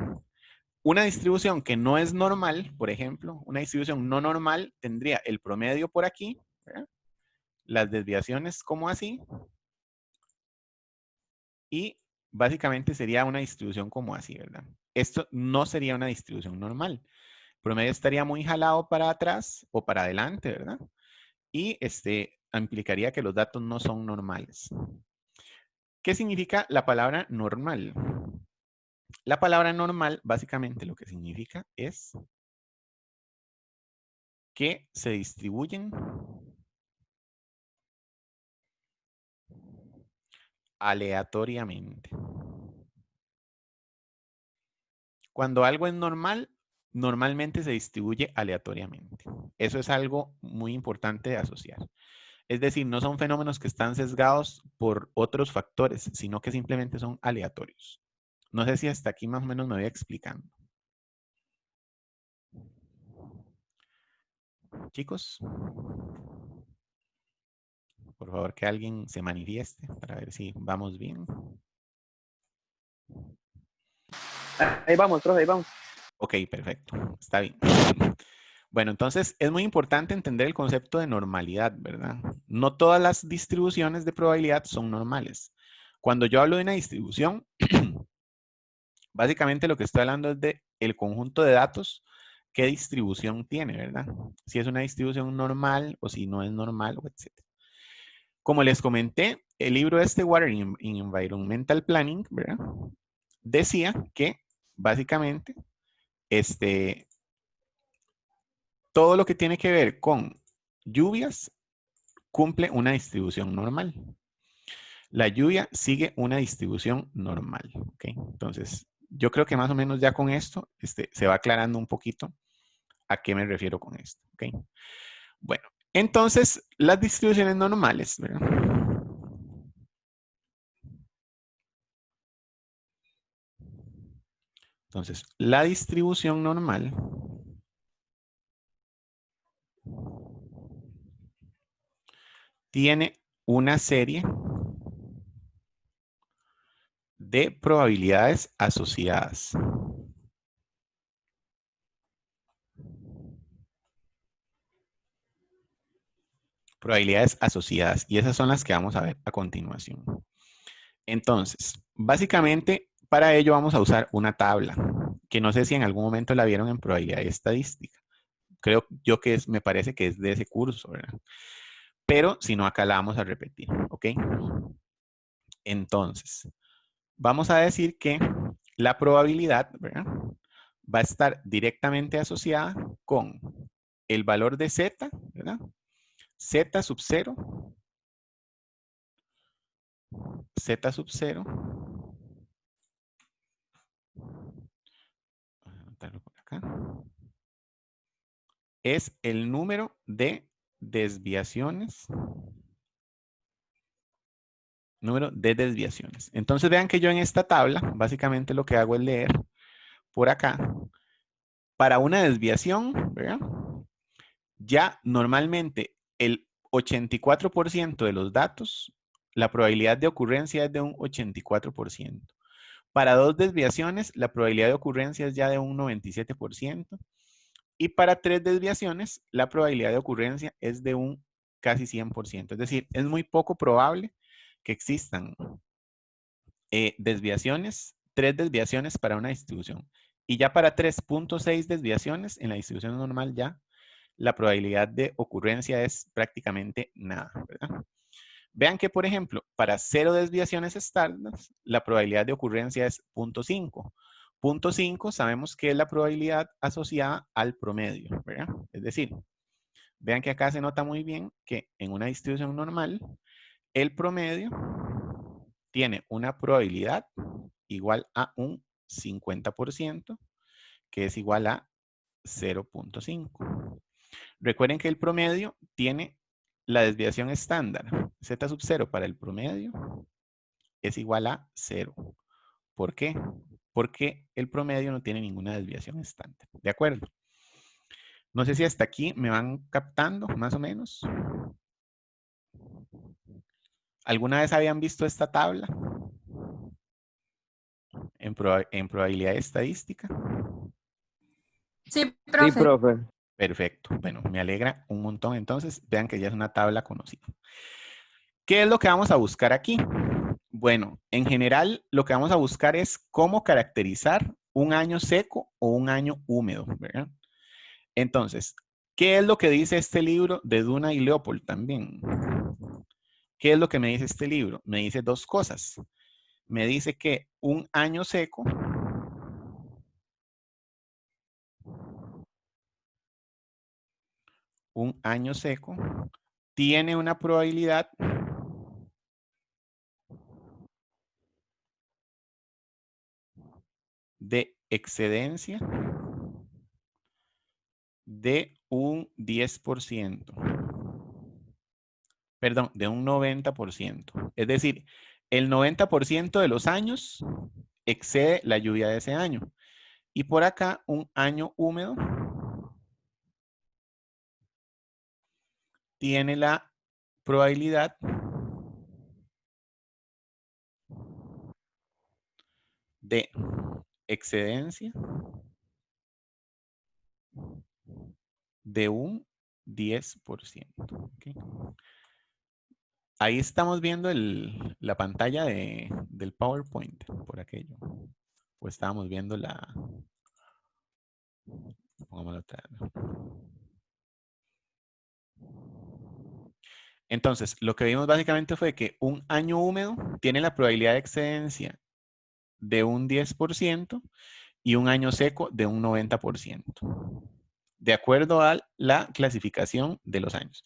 Una distribución que no es normal, por ejemplo, una distribución no normal tendría el promedio por aquí, ¿verdad? Las desviaciones como así, y básicamente sería una distribución como así, ¿verdad? Esto no sería una distribución normal. El promedio estaría muy jalado para atrás o para adelante, ¿verdad? Y implicaría que los datos no son normales. ¿Qué significa la palabra normal? La palabra normal básicamente lo que significa es que se distribuyen aleatoriamente. Cuando algo es normal, normalmente se distribuye aleatoriamente. Eso es algo muy importante de asociar. Es decir, no son fenómenos que están sesgados por otros factores, sino que simplemente son aleatorios. No sé si hasta aquí más o menos me voy explicando. Chicos, por favor que alguien se manifieste para ver si vamos bien. Ahí vamos, profe, ahí vamos. Ok, perfecto. Está bien. Bueno, entonces es muy importante entender el concepto de normalidad, ¿verdad? No todas las distribuciones de probabilidad son normales. Cuando yo hablo de una distribución, básicamente lo que estoy hablando es de el conjunto de datos, qué distribución tiene, ¿verdad? Si es una distribución normal o si no es normal, etc. Como les comenté, el libro Water in Environmental Planning, ¿verdad? Decía que básicamente todo lo que tiene que ver con lluvias cumple una distribución normal. La lluvia sigue una distribución normal. ¿Okay? Entonces, yo creo que más o menos ya con esto se va aclarando un poquito a qué me refiero con esto. ¿Okay? Bueno, entonces las distribuciones normales, ¿verdad? Entonces, la distribución normal tiene una serie de probabilidades asociadas. Probabilidades asociadas. Y esas son las que vamos a ver a continuación. Entonces, básicamente, para ello vamos a usar una tabla, que no sé si en algún momento la vieron en probabilidad estadística. Creo yo que me parece que es de ese curso, ¿verdad? Pero si no, acá la vamos a repetir, ¿ok? Entonces, vamos a decir que la probabilidad, ¿verdad? Va a estar directamente asociada con el valor de z, ¿verdad? Z sub 0, Z sub 0, voy a anotarlo por acá, es el número de desviaciones. Número de desviaciones. Entonces vean que yo en esta tabla, básicamente lo que hago es leer por acá, para una desviación, ¿verdad? Ya normalmente el 84% de los datos, la probabilidad de ocurrencia es de un 84%. Para dos desviaciones, la probabilidad de ocurrencia es ya de un 97%. Y para tres desviaciones, la probabilidad de ocurrencia es de un casi 100%. Es decir, es muy poco probable que existan desviaciones, 3 desviaciones para una distribución. Y ya para 3.6 desviaciones en la distribución normal ya la probabilidad de ocurrencia es prácticamente nada, ¿verdad? Vean que, por ejemplo, para 0 desviaciones estándar, la probabilidad de ocurrencia es 0.5. 0.5 sabemos que es la probabilidad asociada al promedio, ¿verdad? Es decir, vean que acá se nota muy bien que en una distribución normal, el promedio tiene una probabilidad igual a un 50%, que es igual a 0.5. Recuerden que el promedio tiene la desviación estándar. Z sub 0 para el promedio es igual a 0. ¿Por qué? Porque el promedio no tiene ninguna desviación estándar. ¿De acuerdo? No sé si hasta aquí me van captando, más o menos. ¿Alguna vez habían visto esta tabla en probabilidad estadística? Sí, Sí, profe. profe. Perfecto. Bueno, me alegra un montón. Entonces, vean que ya es una tabla conocida. ¿Qué es lo que vamos a buscar aquí? Bueno, en general, lo que vamos a buscar es cómo caracterizar un año seco o un año húmedo, ¿verdad? Entonces, ¿qué es lo que dice este libro de Duna y Leopold también? ¿Qué es lo que me dice este libro? Me dice dos cosas. Me dice que un año seco tiene una probabilidad de excedencia de un 10%. Perdón, de un 90%. Es decir, el 90% de los años excede la lluvia de ese año. Y por acá, un año húmedo tiene la probabilidad de excedencia de un 10%. ¿Okay? Ahí estamos viendo la pantalla del PowerPoint, por aquello. O estábamos viendo la... Pongámoslo otra vez. Entonces, lo que vimos básicamente fue que un año húmedo tiene la probabilidad de excedencia de un 10% y un año seco de un 90%, de acuerdo a la clasificación de los años.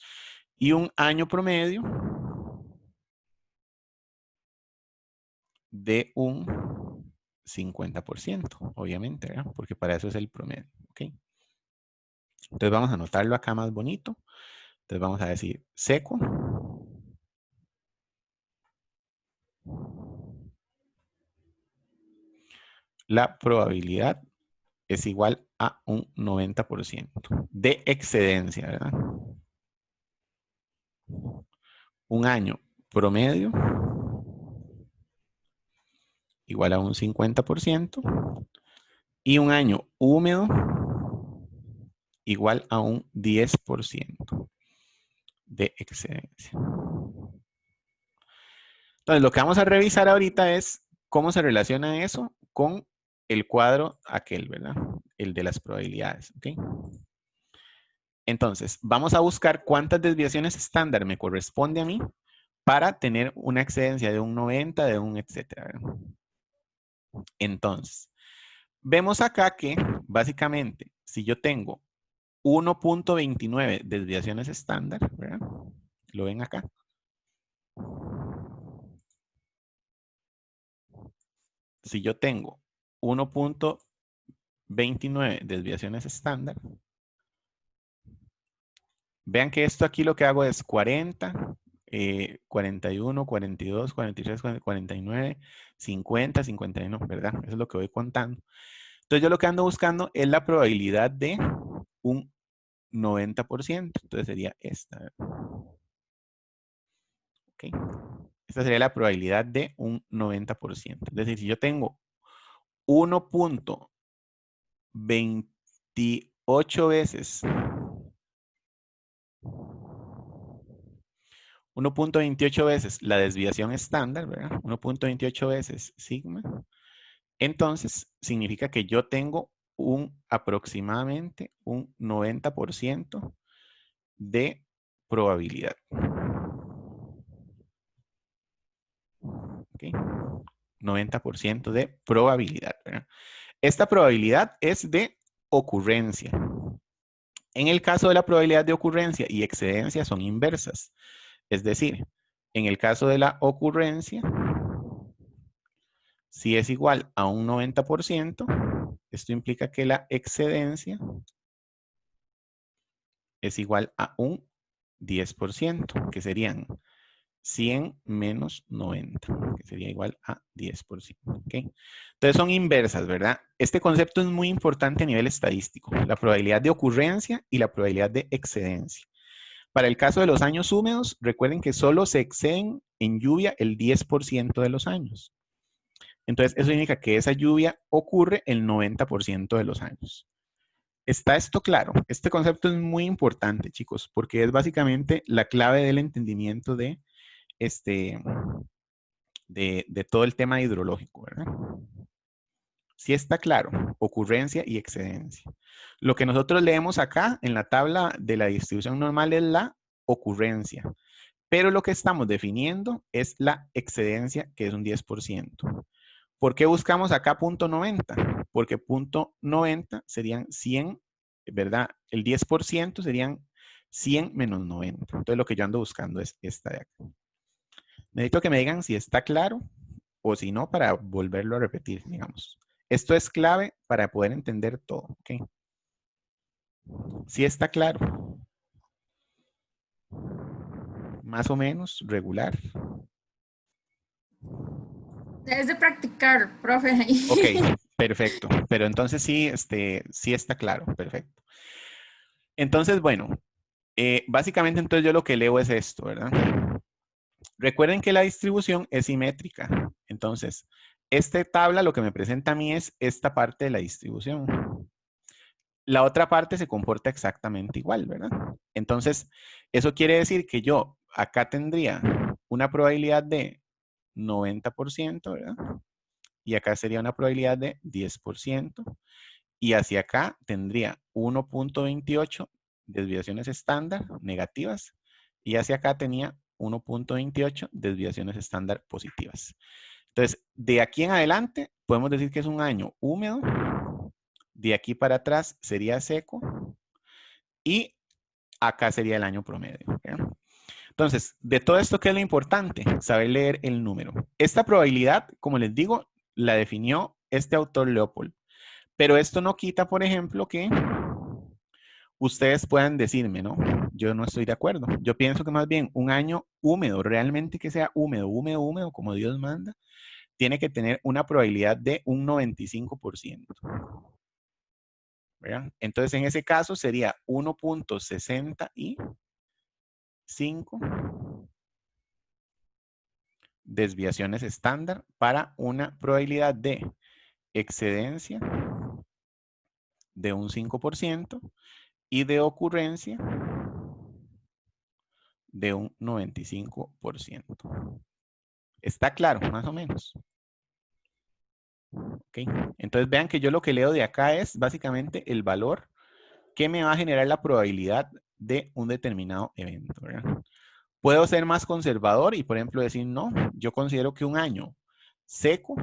Y un año promedio de un 50%, obviamente, ¿verdad? Porque para eso es el promedio, ¿ok? Entonces vamos a anotarlo acá más bonito. Entonces vamos a decir seco. La probabilidad es igual a un 90% de excedencia, ¿verdad? Un año promedio igual a un 50% y un año húmedo igual a un 10% de excedencia. Entonces, lo que vamos a revisar ahorita es cómo se relaciona eso con el cuadro aquel, ¿verdad? El de las probabilidades, ¿ok? Entonces, vamos a buscar cuántas desviaciones estándar me corresponde a mí para tener una excedencia de un 90, de un etcétera, ¿verdad? Entonces, vemos acá que básicamente si yo tengo 1.29 desviaciones estándar, ¿verdad? Lo ven acá. Si yo tengo 1.29 desviaciones estándar, vean que esto aquí lo que hago es 40, 41, 42, 43, 49, 50, 51, ¿verdad? Eso es lo que voy contando. Entonces yo lo que ando buscando es la probabilidad de un 90%. Entonces sería esta. ¿Ok? Esta sería la probabilidad de un 90%. Es decir, si yo tengo 1.28 veces 1.28 veces la desviación estándar, ¿verdad? 1.28 veces sigma. Entonces, significa que yo tengo aproximadamente un 90% de probabilidad. ¿Ok? 90% de probabilidad, ¿verdad? Esta probabilidad es de ocurrencia. En el caso de la probabilidad de ocurrencia y excedencia son inversas. Es decir, en el caso de la ocurrencia, si es igual a un 90%, esto implica que la excedencia es igual a un 10%, que serían 100 menos 90, que sería igual a 10%. ¿Okay? Entonces son inversas, ¿verdad? Este concepto es muy importante a nivel estadístico, la probabilidad de ocurrencia y la probabilidad de excedencia. Para el caso de los años húmedos, recuerden que solo se exceden en lluvia el 10% de los años. Entonces, eso significa que esa lluvia ocurre el 90% de los años. ¿Está esto claro? Este concepto es muy importante, chicos, porque es básicamente la clave del entendimiento de todo el tema hidrológico, ¿verdad? Sí está claro, ocurrencia y excedencia. Lo que nosotros leemos acá en la tabla de la distribución normal es la ocurrencia, pero lo que estamos definiendo es la excedencia, que es un 10%. ¿Por qué buscamos acá punto 90? Porque punto 90 serían 100, ¿verdad? El 10% serían 100 menos 90. Entonces lo que yo ando buscando es esta de acá. Necesito que me digan si está claro o si no para volverlo a repetir, digamos. Esto es clave para poder entender todo, ¿ok? Si está claro. Más o menos regular. Es de practicar, profe. Ok, perfecto. Pero entonces sí, sí está claro, perfecto. Entonces, bueno, básicamente entonces yo lo que leo es esto, ¿verdad? Recuerden que la distribución es simétrica. Entonces, esta tabla lo que me presenta a mí es esta parte de la distribución. La otra parte se comporta exactamente igual, ¿verdad? Entonces, eso quiere decir que yo acá tendría una probabilidad de 90%, ¿verdad? Y acá sería una probabilidad de 10%. Y hacia acá tendría 1.28 desviaciones estándar negativas. Y hacia acá tenía 1.28 desviaciones estándar positivas. Entonces, de aquí en adelante, podemos decir que es un año húmedo. De aquí para atrás sería seco. Y acá sería el año promedio. ¿Okay? Entonces, de todo esto, ¿qué es lo importante? Saber leer el número. Esta probabilidad, como les digo, la definió este autor Leopold. Pero esto no quita, por ejemplo, que ustedes puedan decirme, ¿no? Yo no estoy de acuerdo. Yo pienso que más bien un año húmedo, realmente que sea húmedo, húmedo, húmedo, como Dios manda, tiene que tener una probabilidad de un 95%. ¿Verdad? Entonces, en ese caso sería 1.65 desviaciones estándar para una probabilidad de excedencia de un 5% y de ocurrencia de un 95%. ¿Está claro? Más o menos. ¿Ok? Entonces vean que yo lo que leo de acá es básicamente el valor que me va a generar la probabilidad de un determinado evento, ¿verdad? Puedo ser más conservador y, por ejemplo, decir, no, yo considero que un año seco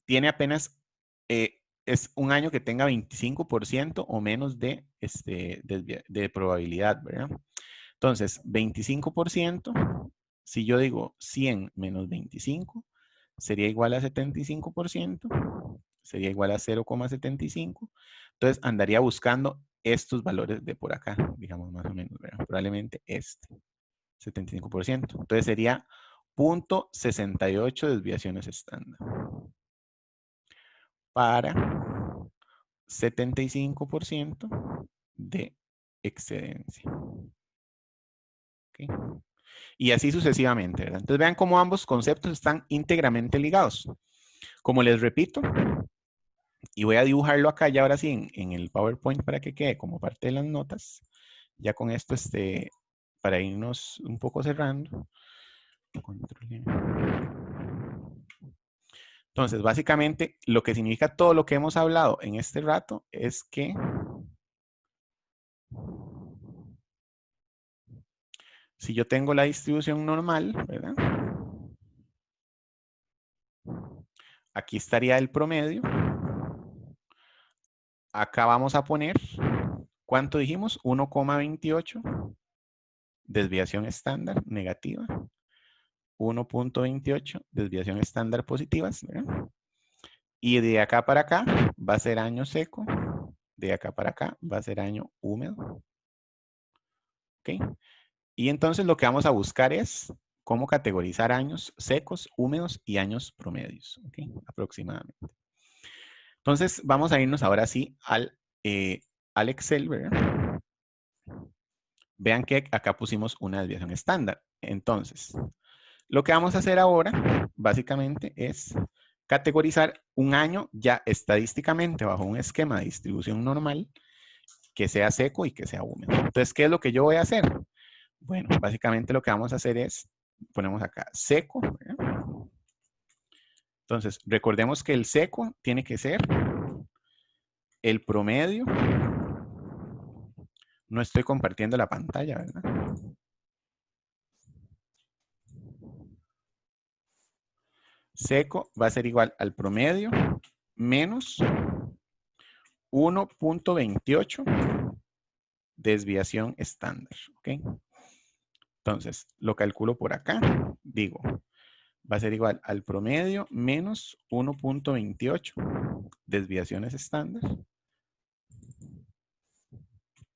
tiene apenas, es un año que tenga 25% o menos de probabilidad, ¿verdad? Entonces, 25%, si yo digo 100 menos 25, sería igual a 75%, sería igual a 0,75. Entonces, andaría buscando estos valores de por acá, digamos más o menos, ¿verdad? Probablemente 75%. Entonces, sería 0.68 desviaciones estándar para 75% de excedencia. ¿Okay? Y así sucesivamente, ¿verdad? Entonces vean cómo ambos conceptos están íntegramente ligados. Como les repito, y voy a dibujarlo acá ya ahora sí en el PowerPoint para que quede como parte de las notas. Ya con esto para irnos un poco cerrando. Entonces, básicamente, lo que significa todo lo que hemos hablado en este rato es que si yo tengo la distribución normal, ¿verdad? Aquí estaría el promedio. Acá vamos a poner, ¿cuánto dijimos? 1,28. Desviación estándar negativa. 1,28 desviación estándar positivas, ¿verdad? Y de acá para acá va a ser año seco. De acá para acá va a ser año húmedo. ¿Ok? Y entonces lo que vamos a buscar es cómo categorizar años secos, húmedos y años promedios. ¿Ok? Aproximadamente. Entonces vamos a irnos ahora sí al Excel, ¿verdad? Vean que acá pusimos una desviación estándar. Entonces, lo que vamos a hacer ahora, básicamente, es categorizar un año ya estadísticamente bajo un esquema de distribución normal que sea seco y que sea húmedo. Entonces, ¿qué es lo que yo voy a hacer? Bueno, básicamente lo que vamos a hacer es, ponemos acá seco, ¿verdad? Entonces, recordemos que el seco tiene que ser el promedio. No estoy compartiendo la pantalla, ¿verdad? Seco va a ser igual al promedio menos 1,28 desviación estándar. ¿Ok? Entonces, lo calculo por acá. Digo, va a ser igual al promedio menos 1,28 desviaciones estándar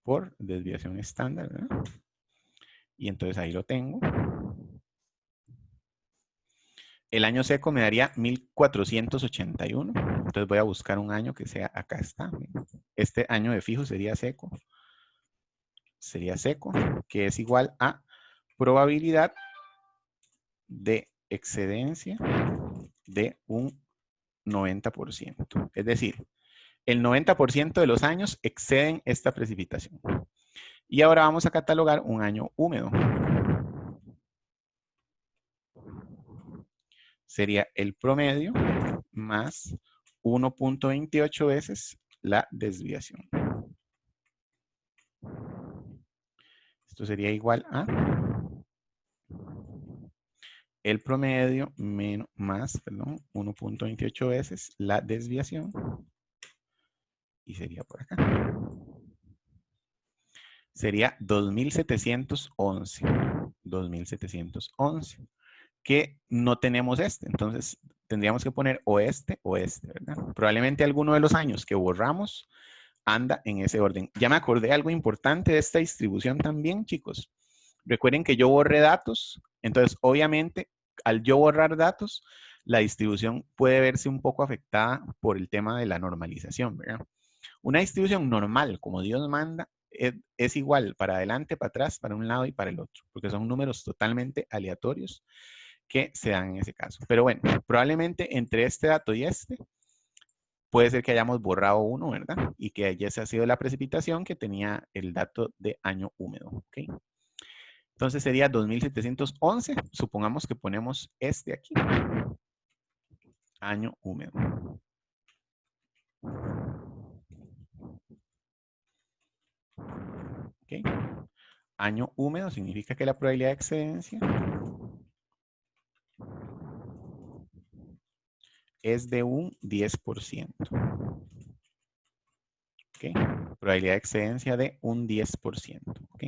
por desviación estándar, ¿verdad? Y entonces ahí lo tengo. El año seco me daría 1481. Entonces voy a buscar un año que sea, acá está. Este año de fijo sería seco. Sería seco, que es igual a probabilidad de excedencia de un 90%. Es decir, el 90% de los años exceden esta precipitación. Y ahora vamos a catalogar un año húmedo. Sería el promedio más 1,28 veces la desviación. Esto sería igual a el promedio más 1,28 veces la desviación. Y sería por acá. Sería 2711. 2711. Que no tenemos este. Entonces, tendríamos que poner oeste, ¿verdad? Probablemente alguno de los años que borramos anda en ese orden. Ya me acordé algo importante de esta distribución también, chicos. Recuerden que yo borré datos. Entonces, obviamente, al yo borrar datos, la distribución puede verse un poco afectada por el tema de la normalización, ¿verdad? Una distribución normal, como Dios manda, es igual para adelante, para atrás, para un lado y para el otro, porque son números totalmente aleatorios que se dan en ese caso. Pero bueno, probablemente entre este dato y este, puede ser que hayamos borrado uno, ¿verdad? Y que ya se ha sido la precipitación que tenía el dato de año húmedo, ¿ok? Entonces sería 2711. Supongamos que ponemos este aquí. Año húmedo. ¿Ok? Año húmedo significa que la probabilidad de excedencia es de un 10%. ¿Ok? Probabilidad de excedencia de un 10%. ¿Ok?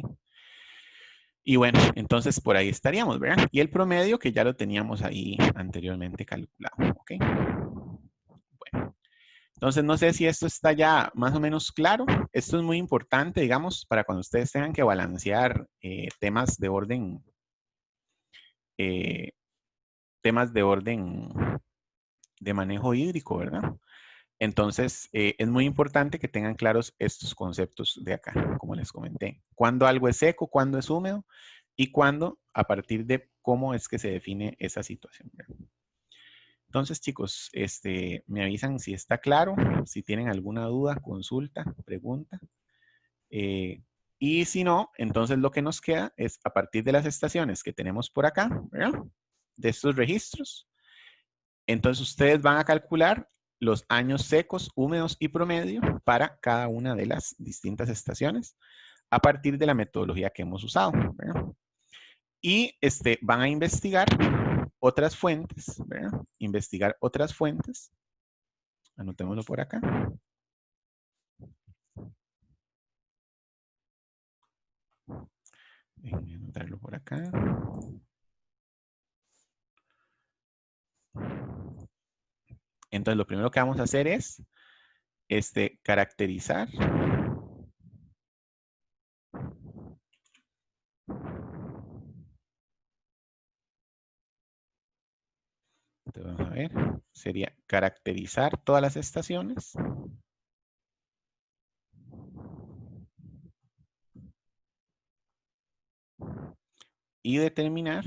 Y bueno, entonces por ahí estaríamos, ¿verdad? Y el promedio que ya lo teníamos ahí anteriormente calculado. ¿Ok? Bueno. Entonces, no sé si esto está ya más o menos claro. Esto es muy importante, digamos, para cuando ustedes tengan que balancear temas de orden de manejo hídrico, ¿verdad? Entonces, es muy importante que tengan claros estos conceptos de acá, como les comenté. Cuándo algo es seco, cuándo es húmedo y cuándo, a partir de cómo es que se define esa situación, ¿verdad? Entonces, chicos, me avisan si está claro, si tienen alguna duda, consulta, pregunta. Y si no, entonces lo que nos queda es a partir de las estaciones que tenemos por acá, ¿verdad? De estos registros. Entonces ustedes van a calcular los años secos, húmedos y promedio para cada una de las distintas estaciones a partir de la metodología que hemos usado, ¿verdad? Y van a investigar otras fuentes, ¿verdad? Investigar otras fuentes. Anotémoslo por acá. Déjenme anotarlo por acá. Entonces, lo primero que vamos a hacer es caracterizar. Entonces, vamos a ver. Sería caracterizar todas las estaciones. Y determinar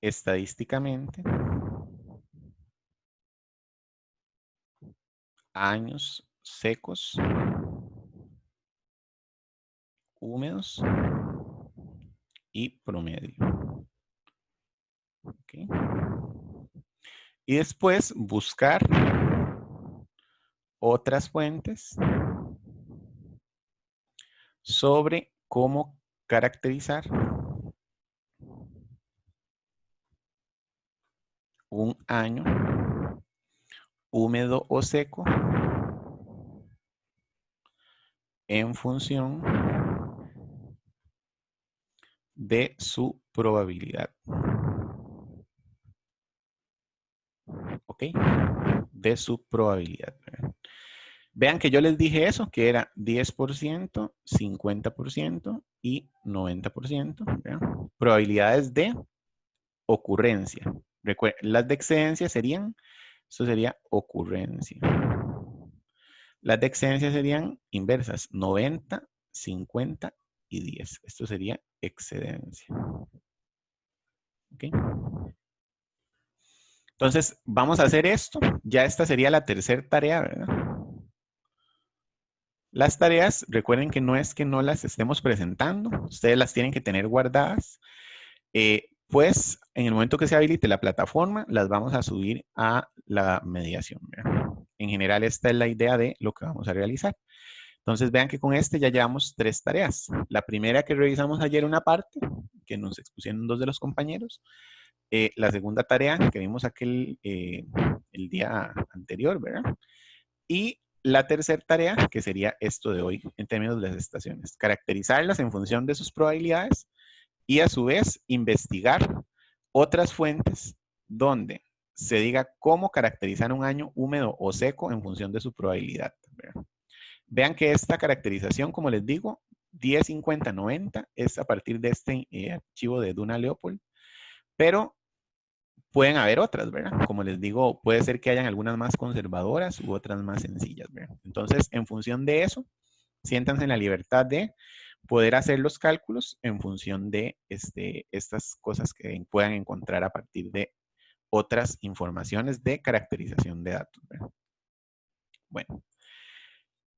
estadísticamente años secos, húmedos y promedio. Okay. Y después buscar otras fuentes sobre cómo caracterizar un año húmedo o seco en función de su probabilidad. ¿Ok? De su probabilidad. Vean que yo les dije eso, que era 10%, 50% y 90%. ¿verdad? Probabilidades de ocurrencia. Las de excedencia serían, eso sería ocurrencia. Las de excedencia serían inversas, 90, 50 y 10. Esto sería excedencia. ¿Ok? Entonces, vamos a hacer esto. Ya esta sería la tercera tarea, ¿verdad? Las tareas, recuerden que no es que no las estemos presentando. Ustedes las tienen que tener guardadas. Pues, en el momento que se habilite la plataforma, las vamos a subir a la mediación, ¿verdad? En general, esta es la idea de lo que vamos a realizar. Entonces, vean que con este ya llevamos 3 tareas. La primera que revisamos ayer una parte, que nos expusieron 2 de los compañeros. La segunda tarea que vimos el día anterior, ¿verdad? Y la tercera tarea, que sería esto de hoy, en términos de las estaciones. Caracterizarlas en función de sus probabilidades y a su vez investigar otras fuentes donde se diga cómo caracterizar un año húmedo o seco en función de su probabilidad, ¿verdad? Vean que esta caracterización, como les digo, 10, 50, 90 es a partir de este archivo de Duna Leopold, pero pueden haber otras, ¿verdad? Como les digo, puede ser que hayan algunas más conservadoras u otras más sencillas, ¿verdad? Entonces, en función de eso, siéntanse en la libertad de poder hacer los cálculos en función de estas cosas que puedan encontrar a partir de otras informaciones de caracterización de datos, ¿verdad? Bueno.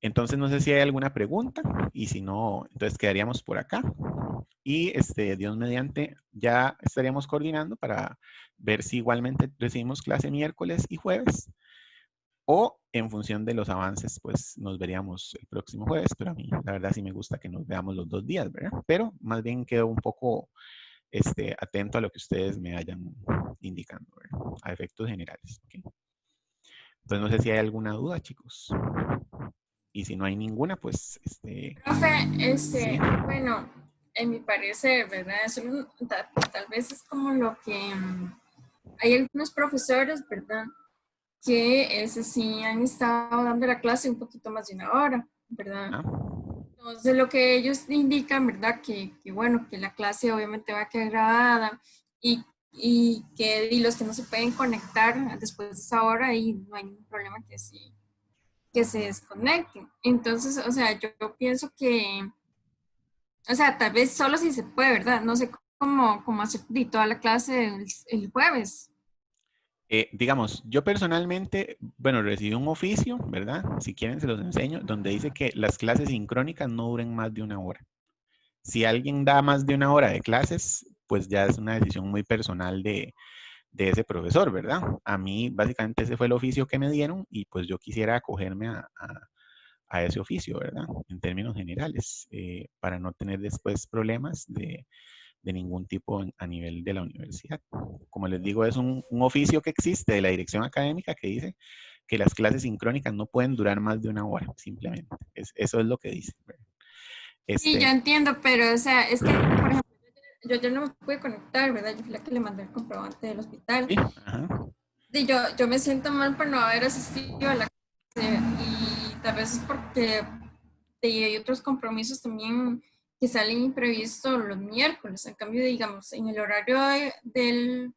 Entonces, no sé si hay alguna pregunta y si no, entonces quedaríamos por acá. Y Dios mediante, ya estaríamos coordinando para ver si igualmente recibimos clase miércoles y jueves o en función de los avances, pues nos veríamos el próximo jueves, pero a mí la verdad sí me gusta que nos veamos los 2 días, ¿verdad? Pero más bien quedo un poco atento a lo que ustedes me vayan indicando, ¿verdad? A efectos generales. ¿Okay? Entonces, no sé si hay alguna duda, chicos. Y si no hay ninguna, pues... Profe, ¿sí? bueno, en mi parecer, ¿verdad? Tal vez es como lo que hay algunos profesores, ¿verdad? Que sí han estado dando la clase un poquito más de 1 hora, ¿verdad? Entonces lo que ellos indican, ¿verdad? Que bueno, que la clase obviamente va a quedar grabada y que los que no se pueden conectar después de esa hora y no hay ningún problema que se desconecten. Entonces, o sea, yo pienso que, o sea, tal vez solo si se puede, ¿verdad? No sé cómo hacer toda la clase el jueves. Digamos, yo personalmente, bueno, recibí un oficio, ¿verdad? Si quieren se los enseño, donde dice que las clases sincrónicas no duren más de 1 hora. Si alguien da más de 1 hora de clases, pues ya es una decisión muy personal de ese profesor, ¿verdad? A mí, básicamente, ese fue el oficio que me dieron y pues yo quisiera acogerme a ese oficio, ¿verdad? En términos generales, para no tener después problemas de ningún tipo a nivel de la universidad. Como les digo, es un oficio que existe de la dirección académica que dice que las clases sincrónicas no pueden durar más de 1 hora, simplemente. Eso es lo que dice. Sí, yo entiendo, pero o sea, es que, por ejemplo, yo ya no me pude conectar, ¿verdad? Yo fui la que le mandé el comprobante del hospital. Sí, ajá. Y yo me siento mal por no haber asistido a la clase y tal vez es porque hay otros compromisos también que salen imprevistos los miércoles. En cambio, digamos, en el horario del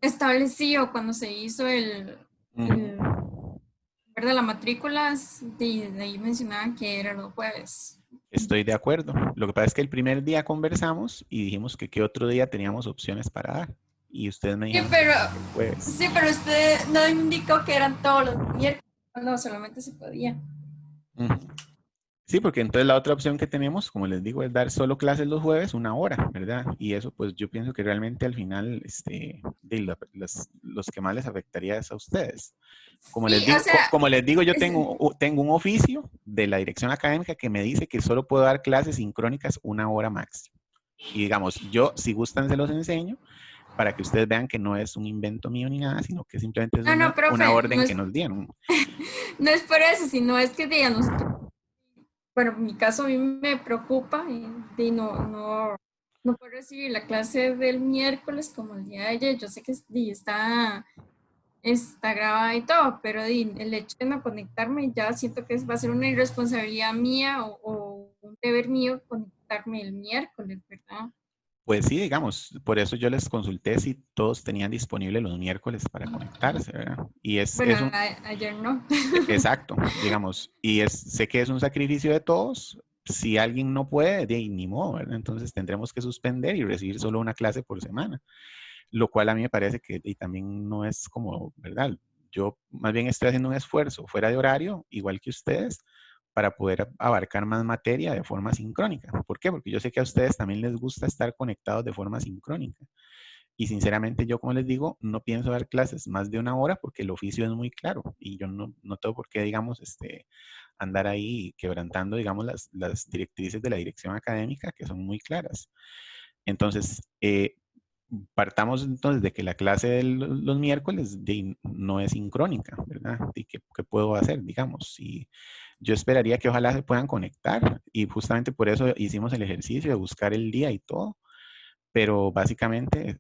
establecido cuando se hizo ¿verdad? La matrícula, de ahí mencionaban que era los jueves. Estoy de acuerdo. Lo que pasa es que el primer día conversamos y dijimos que qué otro día teníamos opciones para dar. Y ustedes me dijeron sí, pero usted no indicó que eran todos los miércoles. No, solamente se podía. Sí, porque entonces la otra opción que tenemos, como les digo, es dar solo clases los jueves 1 hora, ¿verdad? Y eso pues yo pienso que realmente al final los que más les afectaría es a ustedes. Como, sí, les digo, o sea, como les digo, yo tengo un oficio de la dirección académica que me dice que solo puedo dar clases sincrónicas 1 hora máximo. Y digamos, yo si gustan se los enseño para que ustedes vean que no es un invento mío ni nada, sino que simplemente es una orden no que nos dieron. No es por eso, sino es que digamos, bueno, en mi caso a mí me preocupa y no puedo recibir la clase del miércoles como el día de ayer. Yo sé que está grabada y todo, pero el hecho de no conectarme ya siento que va a ser una irresponsabilidad mía o un deber mío conectarme el miércoles, ¿verdad? Pues sí, digamos, por eso yo les consulté si todos tenían disponible los miércoles para conectarse, ¿verdad? Y Bueno, ayer no. Exacto, digamos, y sé que es un sacrificio de todos. Si alguien no puede, ni modo, ¿verdad? Entonces tendremos que suspender y recibir solo una clase por semana, lo cual a mí me parece que y también no es como, ¿verdad? Yo más bien estoy haciendo un esfuerzo fuera de horario, igual que ustedes, para poder abarcar más materia de forma sincrónica. ¿Por qué? Porque yo sé que a ustedes también les gusta estar conectados de forma sincrónica. Y sinceramente yo, como les digo, no pienso dar clases más de 1 hora porque el oficio es muy claro y yo no tengo por qué, digamos, andar ahí quebrantando, digamos, las directrices de la dirección académica que son muy claras. Entonces, partamos entonces de que la clase de los miércoles no es sincrónica, ¿verdad? ¿Y qué puedo hacer, digamos? Y yo esperaría que ojalá se puedan conectar y justamente por eso hicimos el ejercicio de buscar el día y todo, pero básicamente